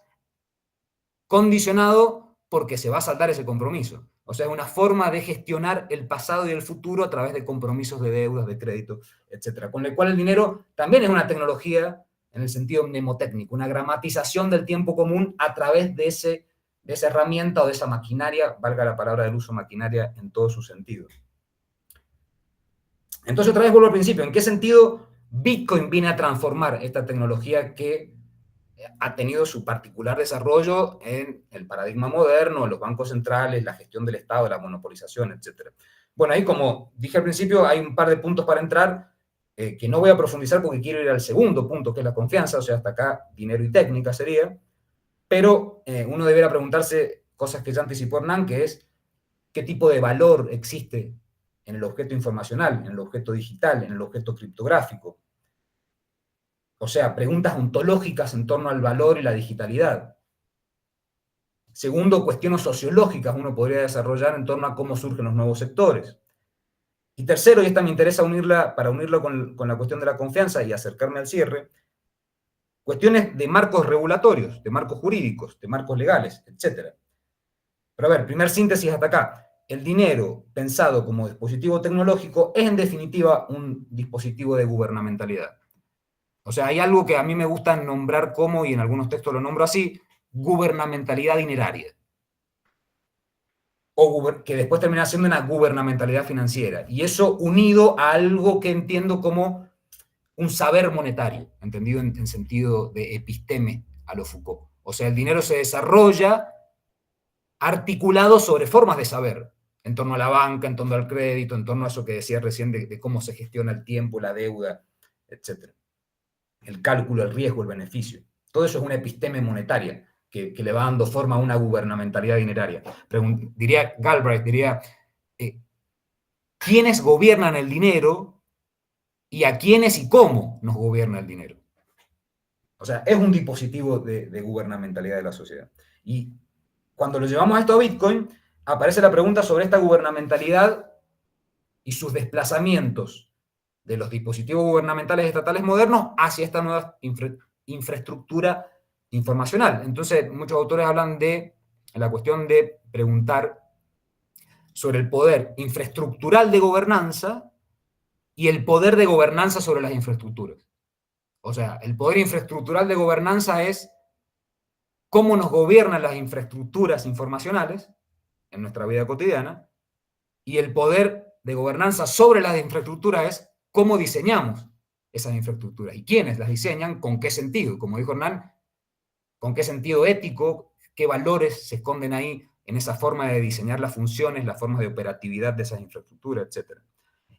condicionado porque se va a saldar ese compromiso. O sea, es una forma de gestionar el pasado y el futuro a través de compromisos de deudas, de crédito, etc. Con lo cual el dinero también es una tecnología en el sentido mnemotécnico, una gramatización del tiempo común a través de esa herramienta o de esa maquinaria, valga la palabra del uso maquinaria en todos sus sentidos. Entonces, otra vez vuelvo al principio. ¿En qué sentido Bitcoin viene a transformar esta tecnología que ha tenido su particular desarrollo en el paradigma moderno, los bancos centrales, la gestión del Estado, la monopolización, etc.? Bueno, ahí como dije al principio, hay un par de puntos para entrar que no voy a profundizar porque quiero ir al segundo punto, que es la confianza, o sea, hasta acá dinero y técnica sería, pero uno debería preguntarse cosas que ya anticipó Hernán, que es qué tipo de valor existe en el objeto informacional, en el objeto digital, en el objeto criptográfico. O sea, preguntas ontológicas en torno al valor y la digitalidad. Segundo, cuestiones sociológicas uno podría desarrollar en torno a cómo surgen los nuevos sectores. Y tercero, y esta me interesa para unirlo con la cuestión de la confianza y acercarme al cierre, cuestiones de marcos regulatorios, de marcos jurídicos, de marcos legales, etc. Pero a ver, primer síntesis hasta acá. El dinero pensado como dispositivo tecnológico es en definitiva un dispositivo de gubernamentalidad. O sea, hay algo que a mí me gusta nombrar como, y en algunos textos lo nombro así, gubernamentalidad dineraria. O que después termina siendo una gubernamentalidad financiera. Y eso unido a algo que entiendo como un saber monetario, entendido en sentido de episteme a lo Foucault. O sea, el dinero se desarrolla articulado sobre formas de saber, en torno a la banca, en torno al crédito, en torno a eso que decía recién de cómo se gestiona el tiempo, la deuda, etc. El cálculo, el riesgo, el beneficio. Todo eso es una episteme monetaria que le va dando forma a una gubernamentalidad dineraria. Diría Galbraith, ¿quiénes gobiernan el dinero y a quiénes y cómo nos gobierna el dinero? O sea, es un dispositivo de gubernamentalidad de la sociedad. Y cuando lo llevamos esto a Bitcoin, aparece la pregunta sobre esta gubernamentalidad y sus desplazamientos de los dispositivos gubernamentales estatales modernos hacia esta nueva infraestructura informacional. Entonces, muchos autores hablan de la cuestión de preguntar sobre el poder infraestructural de gobernanza y el poder de gobernanza sobre las infraestructuras. O sea, el poder infraestructural de gobernanza es cómo nos gobiernan las infraestructuras informacionales en nuestra vida cotidiana, y el poder de gobernanza sobre las infraestructuras es cómo diseñamos esas infraestructuras y quiénes las diseñan, con qué sentido. Como dijo Hernán, con qué sentido ético, qué valores se esconden ahí en esa forma de diseñar las funciones, las formas de operatividad de esas infraestructuras, etc.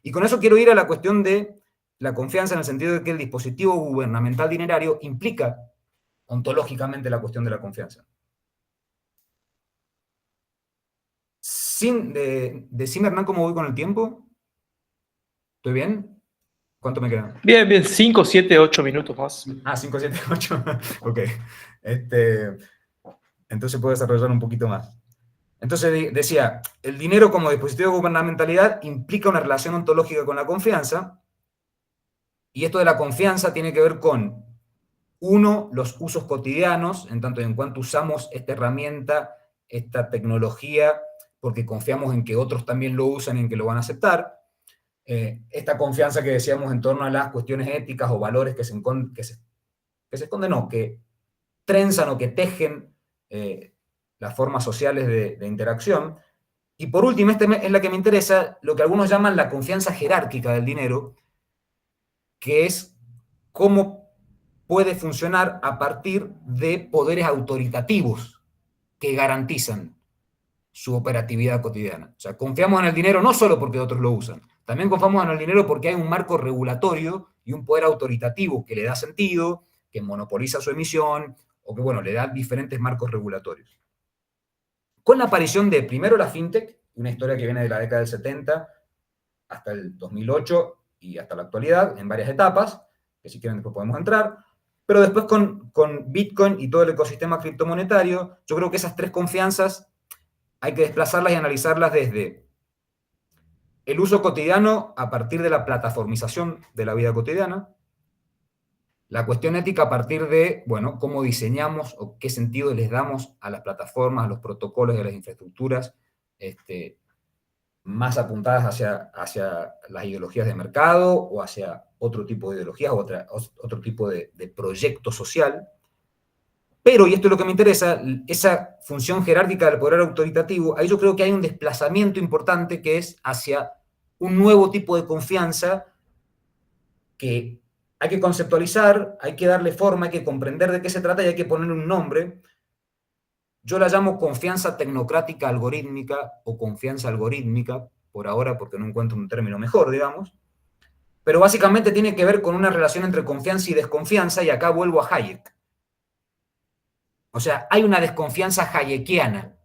Y con eso quiero ir a la cuestión de la confianza, en el sentido de que el dispositivo gubernamental dinerario implica ontológicamente la cuestión de la confianza. Decime, Hernán, ¿cómo voy con el tiempo? ¿Estoy bien? ¿Cuánto me queda? Bien, bien, 5, 7, 8 minutos más. 5, 7, 8. Ok. Entonces puedo desarrollar un poquito más. Entonces decía, el dinero como dispositivo de gubernamentalidad implica una relación ontológica con la confianza, y esto de la confianza tiene que ver con, uno, los usos cotidianos, en tanto y en cuanto usamos esta herramienta, esta tecnología, porque confiamos en que otros también lo usan y en que lo van a aceptar. Esta confianza que decíamos en torno a las cuestiones éticas o valores que se esconden, no, que trenzan o que tejen las formas sociales de interacción. Y por último, esta es la que me interesa, lo que algunos llaman la confianza jerárquica del dinero, que es cómo puede funcionar a partir de poderes autoritativos que garantizan su operatividad cotidiana. O sea, confiamos en el dinero no solo porque otros lo usan, también confiamos en el dinero porque hay un marco regulatorio y un poder autoritativo que le da sentido, que monopoliza su emisión, o que, bueno, le da diferentes marcos regulatorios. Con la aparición de, primero, la fintech, una historia que viene de la década del 70 hasta el 2008 y hasta la actualidad, en varias etapas, que si quieren después podemos entrar, pero después con Bitcoin y todo el ecosistema criptomonetario, yo creo que esas tres confianzas hay que desplazarlas y analizarlas desde el uso cotidiano a partir de la plataformización de la vida cotidiana, la cuestión ética a partir de, bueno, cómo diseñamos o qué sentido les damos a las plataformas, a los protocolos y a las infraestructuras, más apuntadas hacia las ideologías de mercado o hacia otro tipo de ideologías o otro tipo de proyecto social. Pero, y esto es lo que me interesa, esa función jerárquica del poder autoritativo, ahí yo creo que hay un desplazamiento importante que es hacia un nuevo tipo de confianza que hay que conceptualizar, hay que darle forma, hay que comprender de qué se trata y hay que ponerle un nombre. Yo la llamo confianza tecnocrática algorítmica o confianza algorítmica, por ahora porque no encuentro un término mejor, digamos. Pero básicamente tiene que ver con una relación entre confianza y desconfianza, y acá vuelvo a Hayek. O sea, hay una desconfianza hayekiana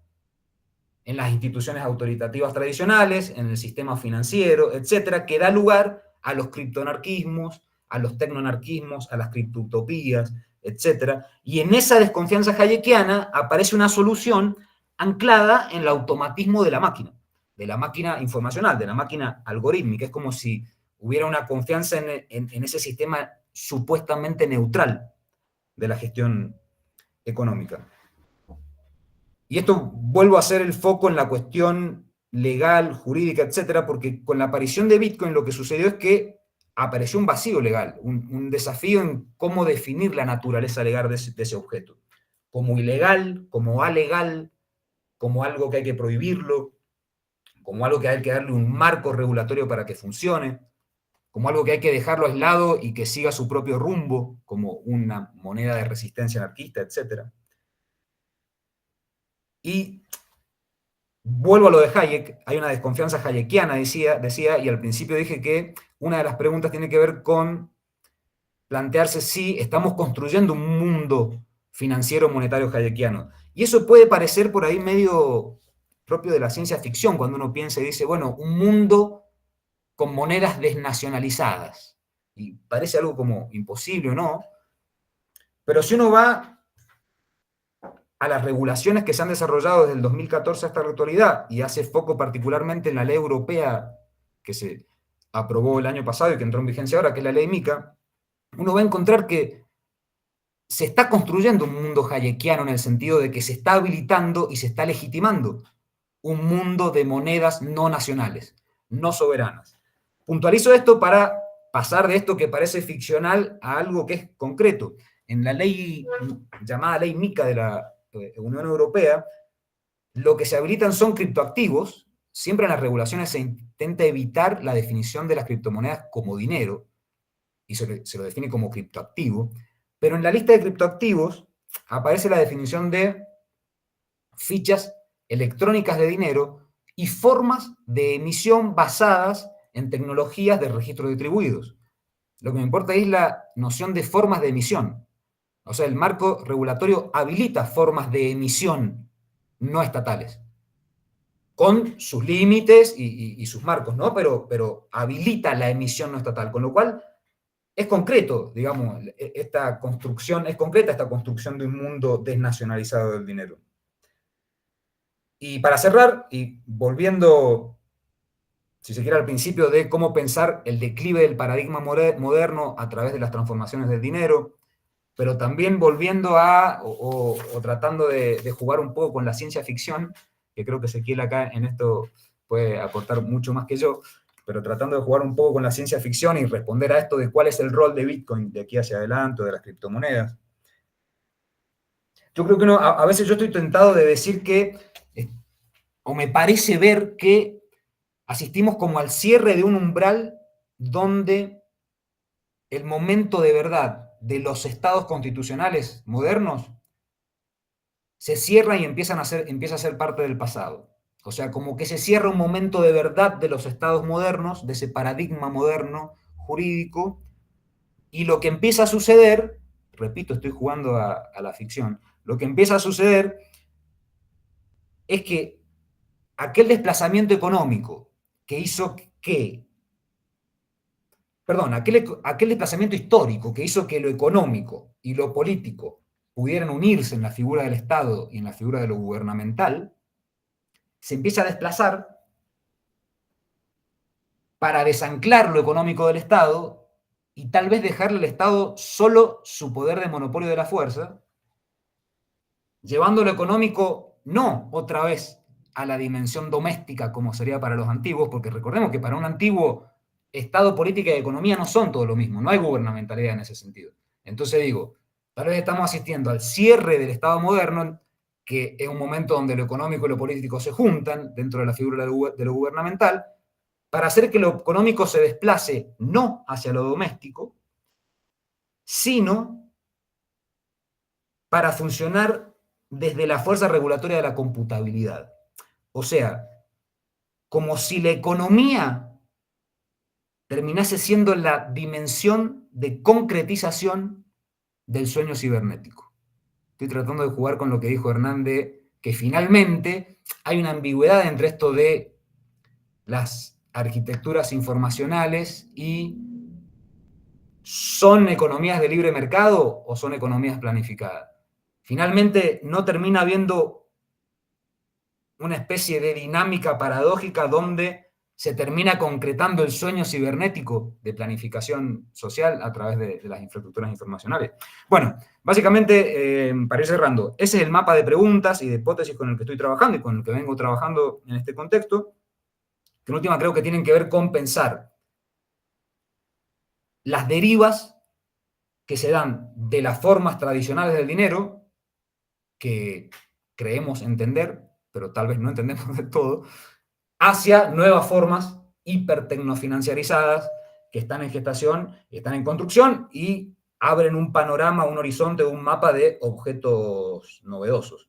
en las instituciones autoritativas tradicionales, en el sistema financiero, etcétera, que da lugar a los criptoanarquismos, a los tecnoanarquismos, a las criptoutopías, etcétera. Y en esa desconfianza hayekiana aparece una solución anclada en el automatismo de la máquina informacional, de la máquina algorítmica. Es como si hubiera una confianza en ese sistema supuestamente neutral de la gestión económica. Y esto vuelvo a hacer el foco en la cuestión legal, jurídica, etcétera, porque con la aparición de Bitcoin lo que sucedió es que apareció un vacío legal, un desafío en cómo definir la naturaleza legal de ese objeto. Como ilegal, como alegal, como algo que hay que prohibirlo, como algo que hay que darle un marco regulatorio para que funcione, como algo que hay que dejarlo aislado y que siga su propio rumbo, como una moneda de resistencia anarquista, etcétera. Y vuelvo a lo de Hayek, hay una desconfianza hayekiana, decía, y al principio dije que una de las preguntas tiene que ver con plantearse si estamos construyendo un mundo financiero monetario hayekiano. Y eso puede parecer por ahí medio propio de la ciencia ficción, cuando uno piensa y dice, bueno, un mundo con monedas desnacionalizadas. Y parece algo como imposible, ¿no? Pero si uno va a las regulaciones que se han desarrollado desde el 2014 hasta la actualidad, y hace foco particularmente en la ley europea que se aprobó el año pasado y que entró en vigencia ahora, que es la ley MiCA, uno va a encontrar que se está construyendo un mundo hayekiano en el sentido de que se está habilitando y se está legitimando un mundo de monedas no nacionales, no soberanas. Puntualizo esto para pasar de esto que parece ficcional a algo que es concreto. En la ley llamada Ley MiCA de la Unión Europea, lo que se habilitan son criptoactivos. Siempre en las regulaciones se intenta evitar la definición de las criptomonedas como dinero, y se lo define como criptoactivo, pero en la lista de criptoactivos aparece la definición de fichas electrónicas de dinero y formas de emisión basadas en tecnologías de registro distribuidos. Lo que me importa es la noción de formas de emisión. O sea, el marco regulatorio habilita formas de emisión no estatales, con sus límites y sus marcos, ¿no? Pero habilita la emisión no estatal, con lo cual es concreto, digamos, esta construcción, es concreta esta construcción de un mundo desnacionalizado del dinero. Y para cerrar, y volviendo, si se quiere, al principio de cómo pensar el declive del paradigma moderno a través de las transformaciones del dinero, pero también volviendo a, o tratando de jugar un poco con la ciencia ficción, que creo que Ezequiel acá en esto puede aportar mucho más que yo, pero tratando de jugar un poco con la ciencia ficción y responder a esto de cuál es el rol de Bitcoin de aquí hacia adelante, o de las criptomonedas. Yo creo que a veces yo estoy tentado de decir que, o me parece ver que asistimos como al cierre de un umbral donde el momento de verdad de los estados constitucionales modernos se cierra y empieza a ser parte del pasado. O sea, como que se cierra un momento de verdad de los estados modernos, de ese paradigma moderno jurídico, y lo que empieza a suceder, repito, estoy jugando a la ficción, lo que empieza a suceder es que aquel desplazamiento económico que hizo que, perdón, aquel desplazamiento histórico que hizo que lo económico y lo político pudieran unirse en la figura del Estado y en la figura de lo gubernamental, se empieza a desplazar para desanclar lo económico del Estado y tal vez dejarle al Estado solo su poder de monopolio de la fuerza, llevando lo económico no otra vez a la dimensión doméstica como sería para los antiguos, porque recordemos que para un antiguo Estado, política y economía no son todo lo mismo, no hay gubernamentalidad en ese sentido. Entonces digo, tal vez estamos asistiendo al cierre del Estado moderno, que es un momento donde lo económico y lo político se juntan dentro de la figura de lo gubernamental, para hacer que lo económico se desplace no hacia lo doméstico, sino para funcionar desde la fuerza regulatoria de la computabilidad. O sea, como si la economía terminase siendo la dimensión de concretización del sueño cibernético. Estoy tratando de jugar con lo que dijo Hernández, que finalmente hay una ambigüedad entre esto de las arquitecturas informacionales y ¿son economías de libre mercado o son economías planificadas? Finalmente no termina habiendo una especie de dinámica paradójica donde se termina concretando el sueño cibernético de planificación social a través de las infraestructuras informacionales. Bueno, básicamente, para ir cerrando, ese es el mapa de preguntas y de hipótesis con el que estoy trabajando y con el que vengo trabajando en este contexto, que en última creo que tienen que ver con pensar las derivas que se dan de las formas tradicionales del dinero, que creemos entender, pero tal vez no entendemos del todo, hacia nuevas formas hipertecnofinanciarizadas que están en gestación, están en construcción y abren un panorama, un horizonte, un mapa de objetos novedosos.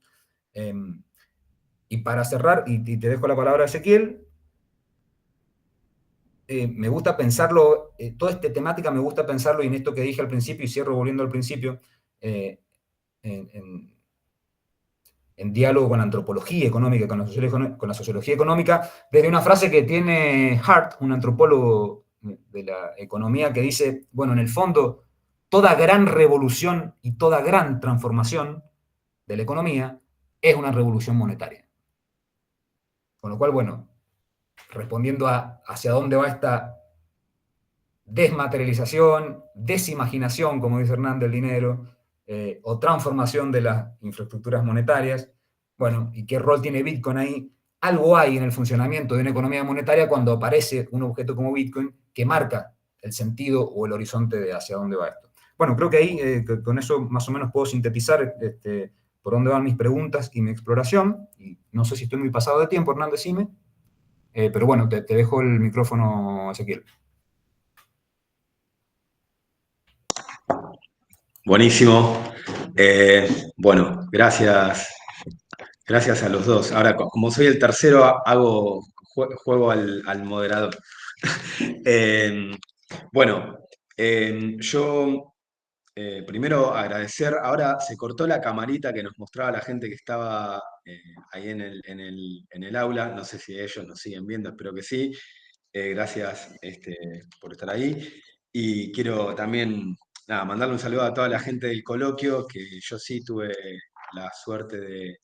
Y para cerrar, y te dejo la palabra a Ezequiel, me gusta pensarlo, toda esta temática me gusta pensarlo, y en esto que dije al principio, y cierro volviendo al principio, en diálogo con la antropología económica, con la sociología económica, desde una frase que tiene Hart, un antropólogo de la economía, que dice, bueno, en el fondo, toda gran revolución y toda gran transformación de la economía es una revolución monetaria. Con lo cual, bueno, respondiendo a hacia dónde va esta desmaterialización, desimaginación, como dice Hernández, del dinero, o transformación de las infraestructuras monetarias, bueno, y qué rol tiene Bitcoin ahí, algo hay en el funcionamiento de una economía monetaria cuando aparece un objeto como Bitcoin que marca el sentido o el horizonte de hacia dónde va esto. Bueno, creo que ahí con eso más o menos puedo sintetizar por dónde van mis preguntas y mi exploración. Y no sé si estoy muy pasado de tiempo, Hernández, decime. Pero bueno, te dejo el micrófono, Ezequiel. Buenísimo. Bueno, gracias. Gracias a los dos. Ahora, como soy el tercero, juego al moderador. Bueno, yo primero agradecer. Ahora se cortó la camarita que nos mostraba la gente que estaba ahí en el aula. No sé si ellos nos siguen viendo, espero que sí. Gracias por estar ahí. Y quiero también mandarle un saludo a toda la gente del coloquio, que yo sí tuve la suerte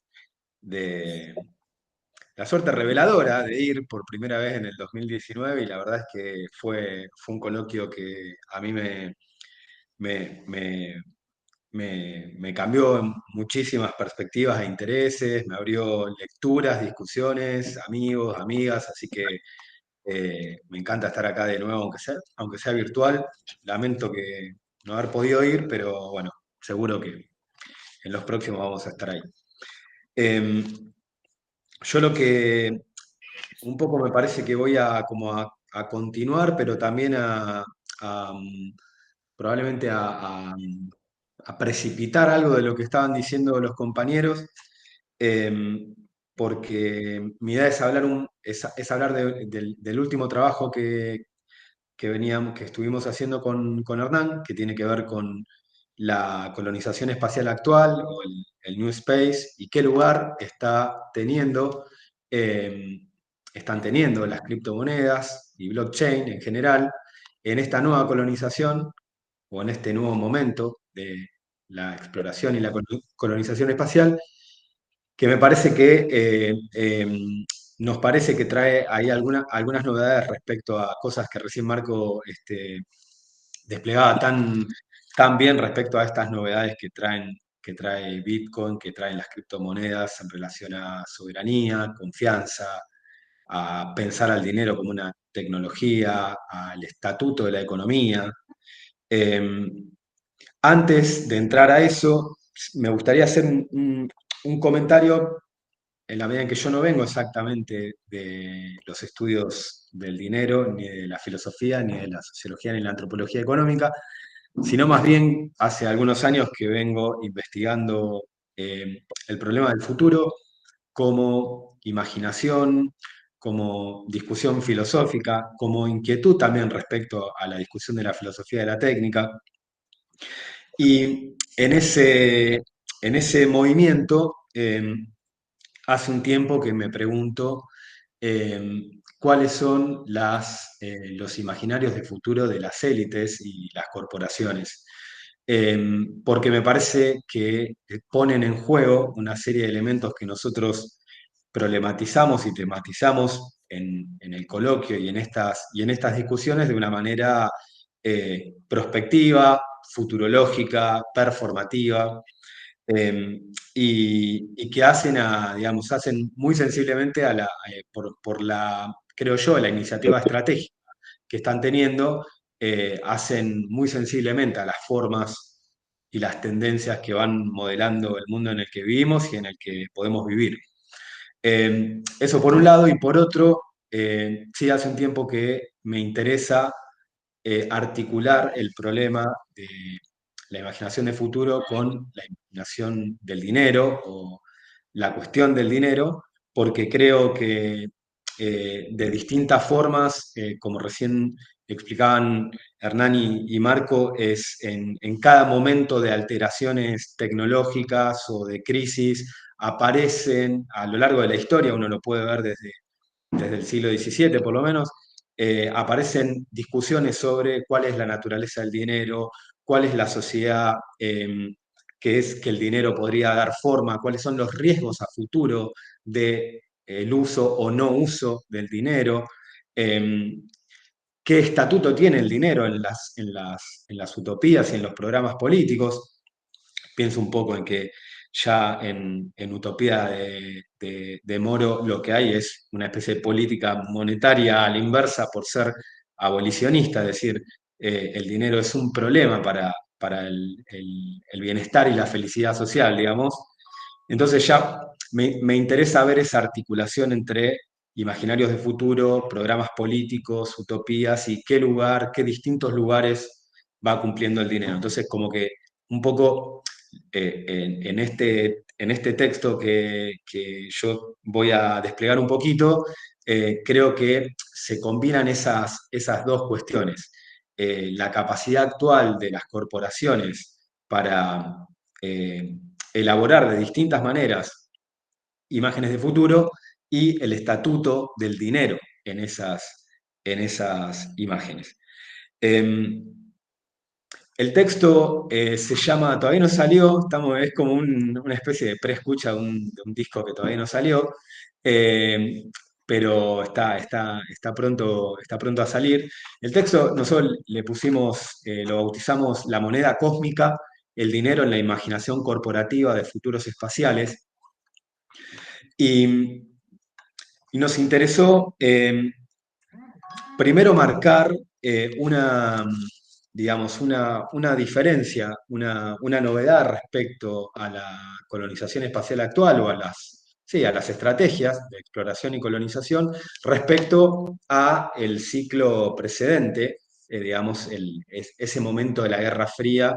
la suerte reveladora de ir por primera vez en el 2019 y la verdad es que fue un coloquio que a mí me, me- me cambió en muchísimas perspectivas e intereses, me abrió lecturas, discusiones, amigos, amigas, así que me encanta estar acá de nuevo, aunque sea virtual. Lamento que no haber podido ir, pero bueno, seguro que en los próximos vamos a estar ahí. Yo lo que un poco me parece que voy a continuar, pero también probablemente a precipitar algo de lo que estaban diciendo los compañeros, eh, porque mi idea es es hablar del último trabajo que estuvimos haciendo con Hernán, que tiene que ver con la colonización espacial actual o el New Space y qué lugar eh, están teniendo las criptomonedas y blockchain en general en esta nueva colonización o en este nuevo momento de la exploración y la colonización espacial, que me parece que nos parece que trae ahí algunas novedades respecto a cosas que recién Marco desplegaba tan bien respecto a estas novedades que trae Bitcoin, que traen las criptomonedas en relación a soberanía, confianza, a pensar al dinero como una tecnología, al estatuto de la economía. Eh, Antes de entrar a eso, me gustaría hacer un comentario en la medida en que yo no vengo exactamente de los estudios del dinero, ni de la filosofía, ni de la sociología, ni de la antropología económica, sino más bien hace algunos años que vengo investigando el problema del futuro como imaginación, como discusión filosófica, como inquietud también respecto a la discusión de la filosofía de la técnica. Y en ese movimiento, hace un tiempo que me pregunto cuáles son los imaginarios de futuro de las élites y las corporaciones. Porque me parece que ponen en juego una serie de elementos que nosotros problematizamos y tematizamos en el coloquio y en estas discusiones de una manera prospectiva, futurológica, performativa, y que digamos, hacen muy sensiblemente por creo yo, la iniciativa estratégica que están teniendo, hacen muy sensiblemente a las formas y las tendencias que van modelando el mundo en el que vivimos y en el que podemos vivir. Eso por un lado, y por otro, sí hace un tiempo que me interesa articular el problema de la imaginación de futuro con la imaginación del dinero o la cuestión del dinero, porque creo que de distintas formas, como recién explicaban Hernán y Marco, es en cada momento de alteraciones tecnológicas o de crisis, aparecen a lo largo de la historia, uno lo puede ver desde el siglo XVII por lo menos, aparecen discusiones sobre cuál es la naturaleza del dinero, cuál es la sociedad que es que el dinero podría dar forma, cuáles son los riesgos a futuro del uso o no uso del dinero, qué estatuto tiene el dinero en las utopías y en los programas políticos. pienso un poco en que ya en Utopía de Moro lo que hay es una especie de política monetaria a la inversa por ser abolicionista, es decir, el dinero es un problema para el bienestar y la felicidad social, digamos. Entonces ya me interesa ver esa articulación entre imaginarios de futuro, programas políticos, utopías y qué lugar, qué distintos lugares va cumpliendo el dinero. Entonces, como que un poco en este texto que yo voy a desplegar un poquito, creo que se combinan esas dos cuestiones. La capacidad actual de las corporaciones para elaborar de distintas maneras imágenes de futuro y el estatuto del dinero en esas imágenes. El texto se llama, todavía no salió, es como una especie de preescucha de un disco que todavía no salió, pero está pronto a salir. El texto nosotros le pusimos, lo bautizamos La moneda cósmica, el dinero en la imaginación corporativa de futuros espaciales. Y nos interesó primero marcar digamos, una diferencia, una novedad respecto a la colonización espacial actual o a las estrategias de exploración y colonización respecto a el ciclo precedente, digamos, ese momento de la Guerra Fría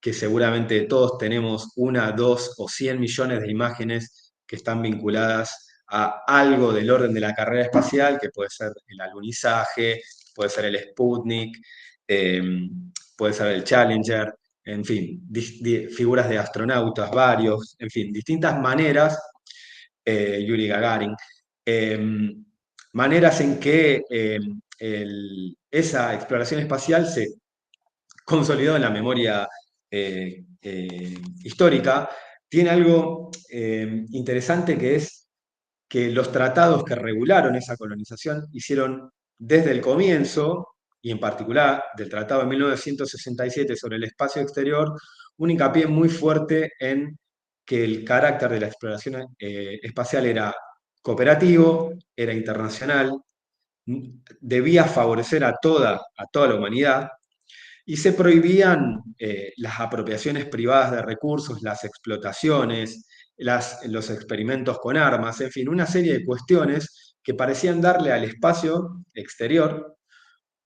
que seguramente todos tenemos 1, 2 o 100 millones de imágenes que están vinculadas a algo del orden de la carrera espacial, que puede ser el alunizaje, puede ser el Sputnik, puede ser el Challenger, en fin, figuras de astronautas varios, en fin, distintas maneras, Yuri Gagarin, maneras en que esa exploración espacial se consolidó en la memoria histórica. Tiene algo interesante que es que los tratados que regularon esa colonización hicieron desde el comienzo, y en particular del Tratado de 1967 sobre el espacio exterior, un hincapié muy fuerte en que el carácter de la exploración espacial era cooperativo, era internacional, debía favorecer a toda la humanidad, y se prohibían las apropiaciones privadas de recursos, las explotaciones, los experimentos con armas, en fin, una serie de cuestiones que parecían darle al espacio exterior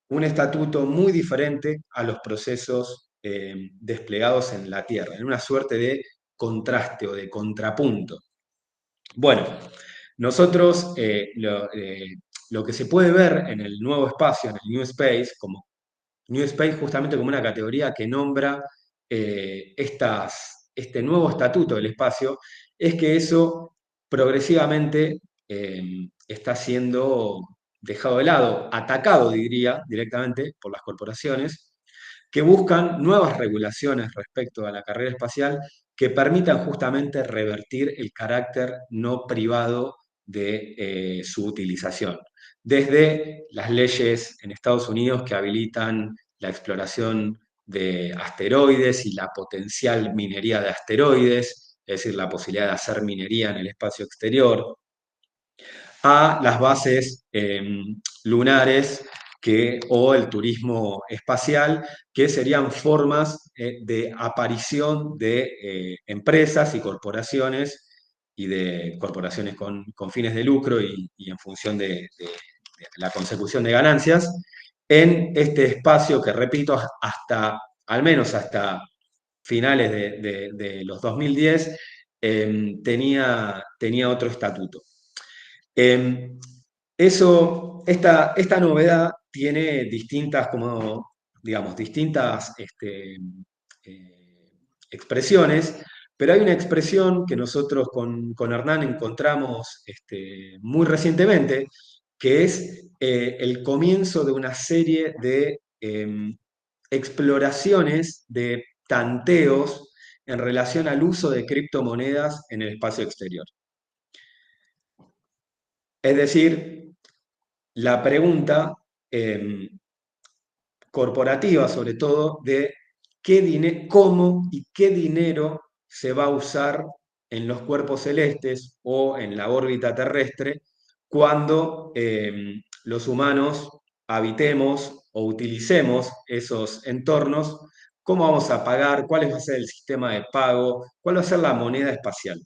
un estatuto muy diferente a los procesos desplegados en la Tierra, en una suerte de contraste o de contrapunto. Bueno, nosotros lo que se puede ver en el nuevo espacio, en el New Space, como New Space justamente como una categoría que nombra este nuevo estatuto del espacio, es que eso progresivamente está siendo dejado de lado, atacado, diría, directamente por las corporaciones, que buscan nuevas regulaciones respecto a la carrera espacial que permitan justamente revertir el carácter no privado de su utilización. Desde las leyes en Estados Unidos que habilitan la exploración de asteroides y la potencial minería de asteroides, es decir, la posibilidad de hacer minería en el espacio exterior, a las bases lunares o el turismo espacial, que serían formas de aparición de empresas y corporaciones, y de corporaciones con fines de lucro y en función de la consecución de ganancias, en este espacio que, repito, al menos hasta finales de los 2010, tenía otro estatuto. Esta novedad tiene distintas expresiones, pero hay una expresión que nosotros con Hernán encontramos muy recientemente, que es el comienzo de una serie de exploraciones, de tanteos en relación al uso de criptomonedas en el espacio exterior. Es decir, la pregunta corporativa, sobre todo, de cómo y qué dinero se va a usar en los cuerpos celestes o en la órbita terrestre cuando los humanos habitemos o utilicemos esos entornos. ¿Cómo vamos a pagar? ¿Cuál va a ser el sistema de pago? ¿Cuál va a ser la moneda espacial?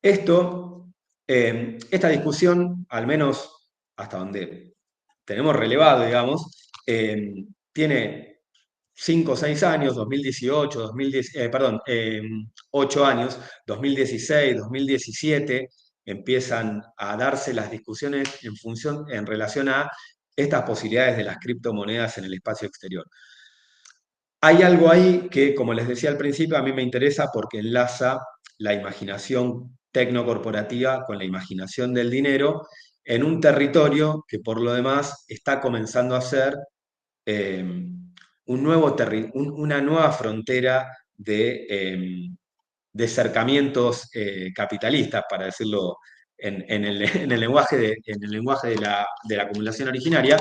Esta discusión, al menos hasta donde tenemos relevado, digamos, tiene 5 o 6 años, 2018, 8 años, 2016, 2017, empiezan a darse las discusiones en relación a estas posibilidades de las criptomonedas en el espacio exterior. Hay algo ahí que, como les decía al principio, a mí me interesa porque enlaza la imaginación tecnocorporativa con la imaginación del dinero en un territorio que por lo demás está comenzando a ser una nueva frontera de acercamientos capitalistas, para decirlo en el lenguaje de la acumulación originaria,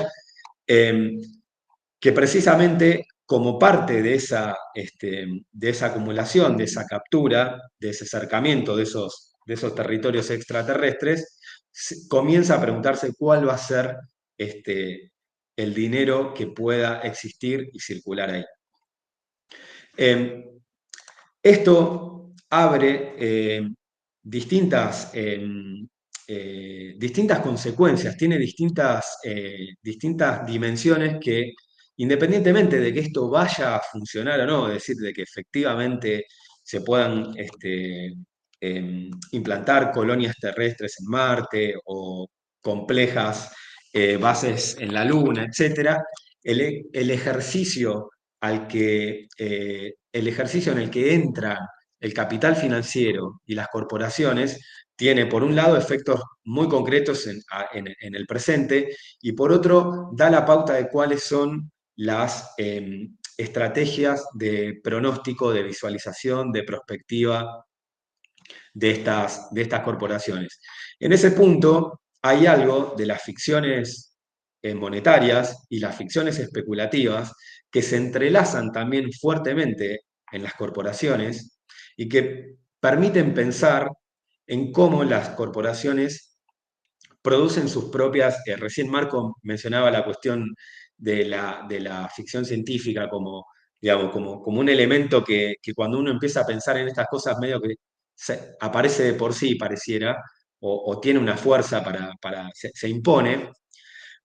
que precisamente como parte de esa acumulación, de esa captura, de ese acercamiento de esos territorios extraterrestres, comienza a preguntarse cuál va a ser el dinero que pueda existir y circular ahí. Esto abre distintas consecuencias, tiene distintas dimensiones que, independientemente de que esto vaya a funcionar o no, es decir, de que efectivamente se puedan implantar colonias terrestres en Marte o complejas bases en la Luna, etc., el ejercicio en el que entran el capital financiero y las corporaciones tiene, por un lado, efectos muy concretos en el presente y, por otro, da la pauta de cuáles son las estrategias de pronóstico, de visualización, de prospectiva de estas corporaciones. En ese punto hay algo de las ficciones monetarias y las ficciones especulativas que se entrelazan también fuertemente en las corporaciones y que permiten pensar en cómo las corporaciones producen sus propias, recién Marco mencionaba la cuestión de la ficción científica como, digamos, como un elemento que cuando uno empieza a pensar en estas cosas medio que aparece de por sí, pareciera, o tiene una fuerza se impone,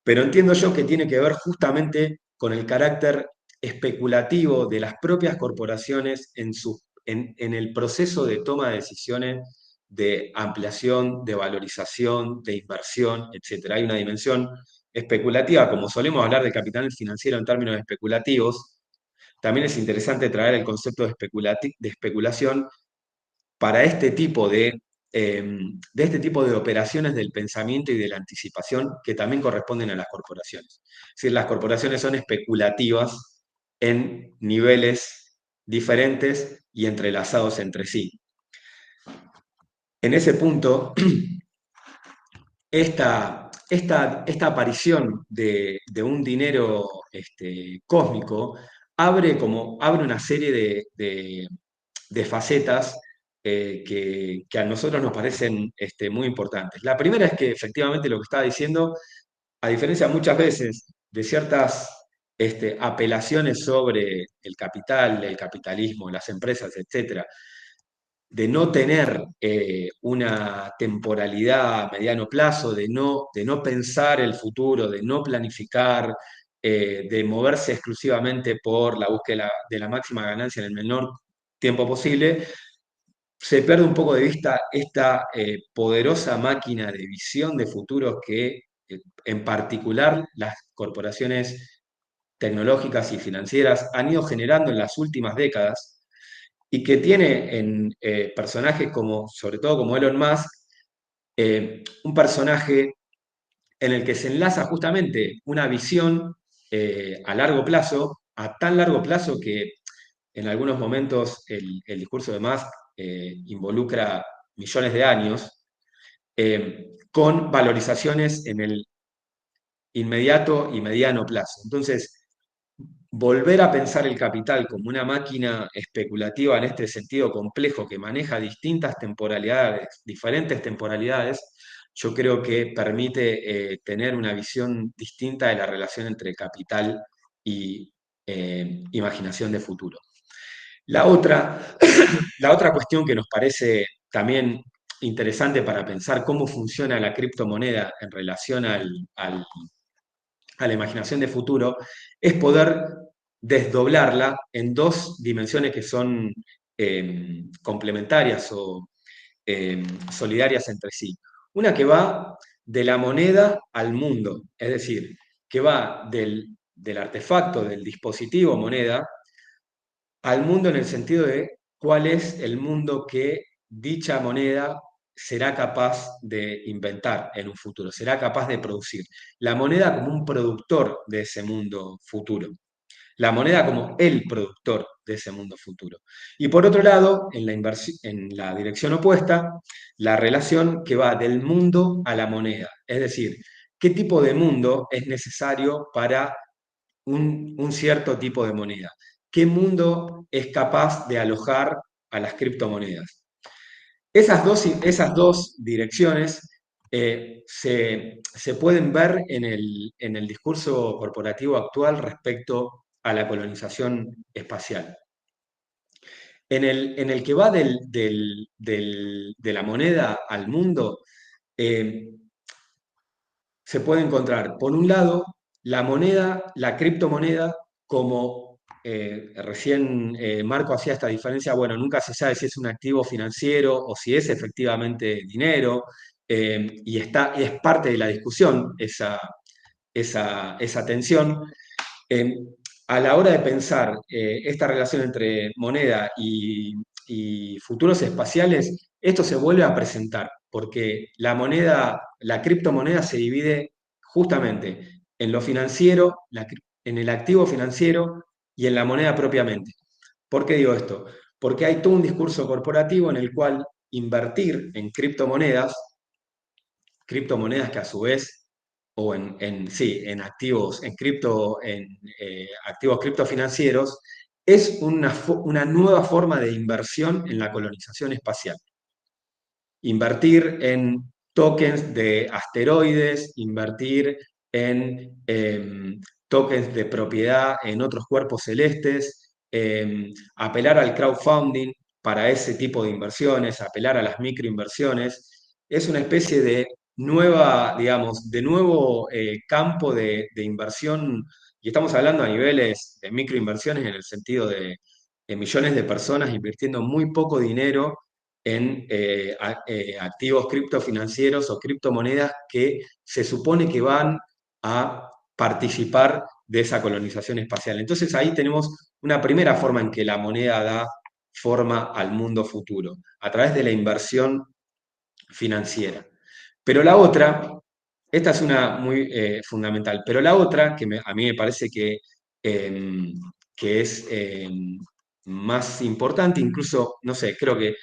pero entiendo yo que tiene que ver justamente con el carácter especulativo de las propias corporaciones en el proceso de toma de decisiones de ampliación, de valorización, de inversión, etc. Hay una dimensión especulativa, como solemos hablar del capital financiero en términos especulativos, también es interesante traer el concepto de especulación para este tipo de operaciones del pensamiento y de la anticipación que también corresponden a las corporaciones. Es decir, las corporaciones son especulativas en niveles diferentes y entrelazados entre sí. En ese punto, esta aparición de un dinero cósmico abre una serie de facetas que a nosotros nos parecen muy importantes. La primera es que efectivamente lo que estaba diciendo, a diferencia muchas veces de ciertas apelaciones sobre el capital, el capitalismo, las empresas, etcétera, de no tener una temporalidad a mediano plazo, de no pensar el futuro, de no planificar, de moverse exclusivamente por la búsqueda de la máxima ganancia en el menor tiempo posible, se pierde un poco de vista esta poderosa máquina de visión de futuros que, en particular, las corporaciones tecnológicas y financieras han ido generando en las últimas décadas y que tiene en personajes sobre todo como Elon Musk, un personaje en el que se enlaza justamente una visión a largo plazo, a tan largo plazo que en algunos momentos el discurso de Musk involucra millones de años, con valorizaciones en el inmediato y mediano plazo. Entonces, volver a pensar el capital como una máquina especulativa en este sentido complejo que maneja distintas temporalidades, diferentes temporalidades, yo creo que permite tener una visión distinta de la relación entre capital y imaginación de futuro. La otra, la otra cuestión que nos parece también interesante para pensar cómo funciona la criptomoneda en relación a la imaginación de futuro es poder desdoblarla en dos dimensiones que son complementarias o solidarias entre sí. Una que va de la moneda al mundo, es decir, que va del artefacto, del dispositivo moneda, al mundo en el sentido de cuál es el mundo que dicha moneda será capaz de inventar en un futuro, será capaz de producir. La moneda como un productor de ese mundo futuro. La moneda como el productor de ese mundo futuro. Y por otro lado, en la dirección opuesta, la relación que va del mundo a la moneda. Es decir, qué tipo de mundo es necesario para un cierto tipo de moneda. ¿Qué mundo es capaz de alojar a las criptomonedas? Esas dos direcciones se pueden ver en el discurso corporativo actual respecto a la colonización espacial. En el que va de la moneda al mundo, se puede encontrar, por un lado, la moneda, la criptomoneda, como recién Marco hacía esta diferencia, bueno, nunca se sabe si es un activo financiero o si es efectivamente dinero, y es parte de la discusión esa tensión. Eh, a la hora de pensar esta relación entre moneda y futuros espaciales, esto se vuelve a presentar, porque la moneda, la criptomoneda se divide justamente en lo financiero, en el activo financiero y en la moneda propiamente. ¿Por qué digo esto? Porque hay todo un discurso corporativo en el cual invertir en criptomonedas que a su vez, o sí, en activos, activos criptofinancieros, es una nueva forma de inversión en la colonización espacial. Invertir en tokens de asteroides, invertir en tokens de propiedad en otros cuerpos celestes, apelar al crowdfunding para ese tipo de inversiones, apelar a las microinversiones, es una especie de nueva, digamos, de nuevo campo de inversión, y estamos hablando a niveles de microinversiones en el sentido de millones de personas invirtiendo muy poco dinero en activos criptofinancieros o criptomonedas que se supone que van a participar de esa colonización espacial. Entonces ahí tenemos una primera forma en que la moneda da forma al mundo futuro, a través de la inversión financiera. Pero la otra, esta es una muy fundamental, pero la otra, a mí me parece que es más importante, incluso, no sé, creo que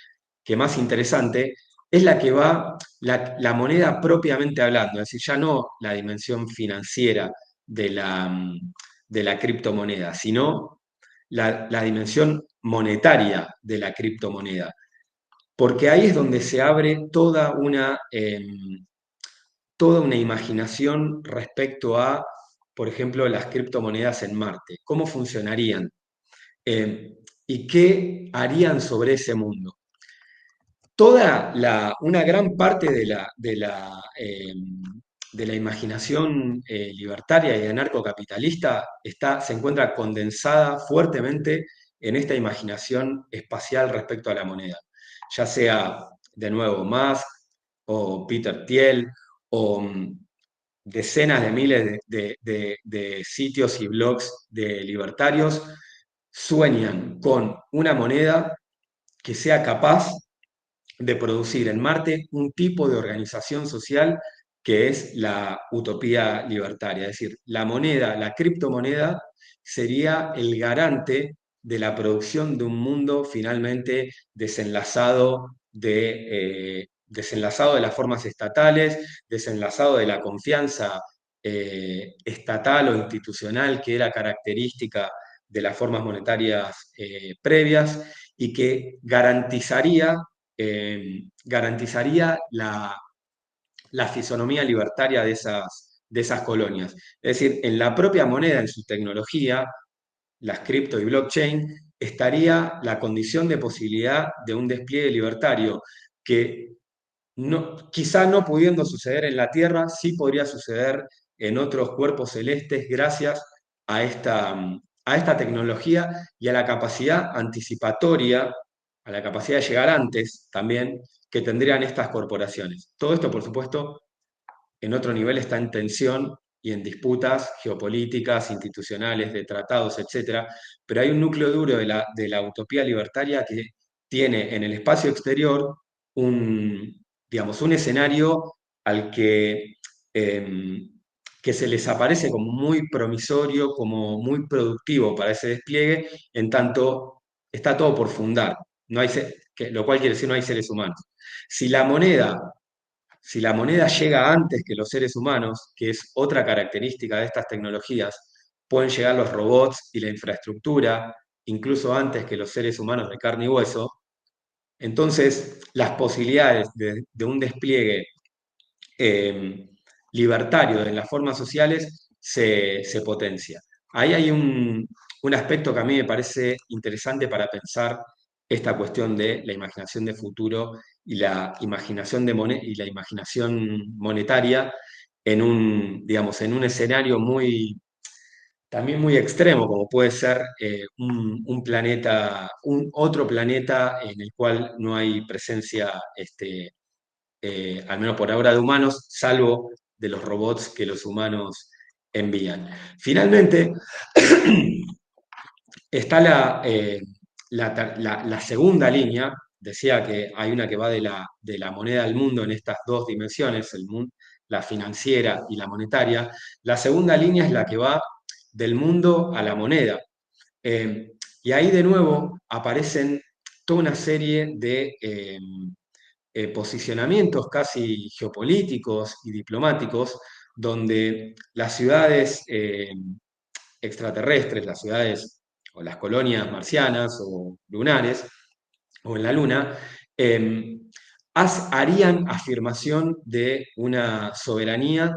más interesante, es la que va, la moneda propiamente hablando, es decir, ya no la dimensión financiera de la criptomoneda, sino la dimensión monetaria de la criptomoneda. Porque ahí es donde se abre toda una imaginación respecto a, por ejemplo, las criptomonedas en Marte. ¿Cómo funcionarían? ¿Y qué harían sobre ese mundo? Una gran parte de la imaginación libertaria y anarcocapitalista se encuentra condensada fuertemente en esta imaginación espacial respecto a la moneda, ya sea, de nuevo, Musk o Peter Thiel o decenas de miles de sitios y blogs de libertarios sueñan con una moneda que sea capaz de producir en Marte un tipo de organización social que es la utopía libertaria. Es decir, la moneda, la criptomoneda, sería el garante de la producción de un mundo finalmente desenlazado de las formas estatales, desenlazado de la confianza estatal o institucional que era característica de las formas monetarias previas y que garantizaría la fisonomía libertaria de esas colonias. Es decir, en la propia moneda, en su tecnología, las cripto y blockchain, estaría la condición de posibilidad de un despliegue libertario que quizá no pudiendo suceder en la Tierra, sí podría suceder en otros cuerpos celestes gracias a esta tecnología y a la capacidad anticipatoria, a la capacidad de llegar antes también que tendrían estas corporaciones. Todo esto, por supuesto, en otro nivel está en tensión y en disputas geopolíticas, institucionales, de tratados, etc. Pero hay un núcleo duro de la utopía libertaria que tiene en el espacio exterior digamos, un escenario al que se les aparece como muy promisorio, como muy productivo para ese despliegue, en tanto está todo por fundar, lo cual quiere decir no hay seres humanos. Si la moneda llega antes que los seres humanos, que es otra característica de estas tecnologías, pueden llegar los robots y la infraestructura, incluso antes que los seres humanos de carne y hueso, entonces las posibilidades de un despliegue libertario en las formas sociales se potencia. Ahí hay un aspecto que a mí me parece interesante para pensar esta cuestión de la imaginación de futuro y la imaginación, y la imaginación monetaria digamos, en un escenario también muy extremo, como puede ser un planeta, otro planeta en el cual no hay presencia al menos por ahora, de humanos, salvo de los robots que los humanos envían. Finalmente, está la segunda línea, decía que hay una que va de la moneda al mundo en estas dos dimensiones, la financiera y la monetaria. La segunda línea es la que va del mundo a la moneda. Y ahí de nuevo aparecen toda una serie de posicionamientos casi geopolíticos y diplomáticos, donde las ciudades extraterrestres, las ciudades o las colonias marcianas o lunares, o en la Luna, harían afirmación de una soberanía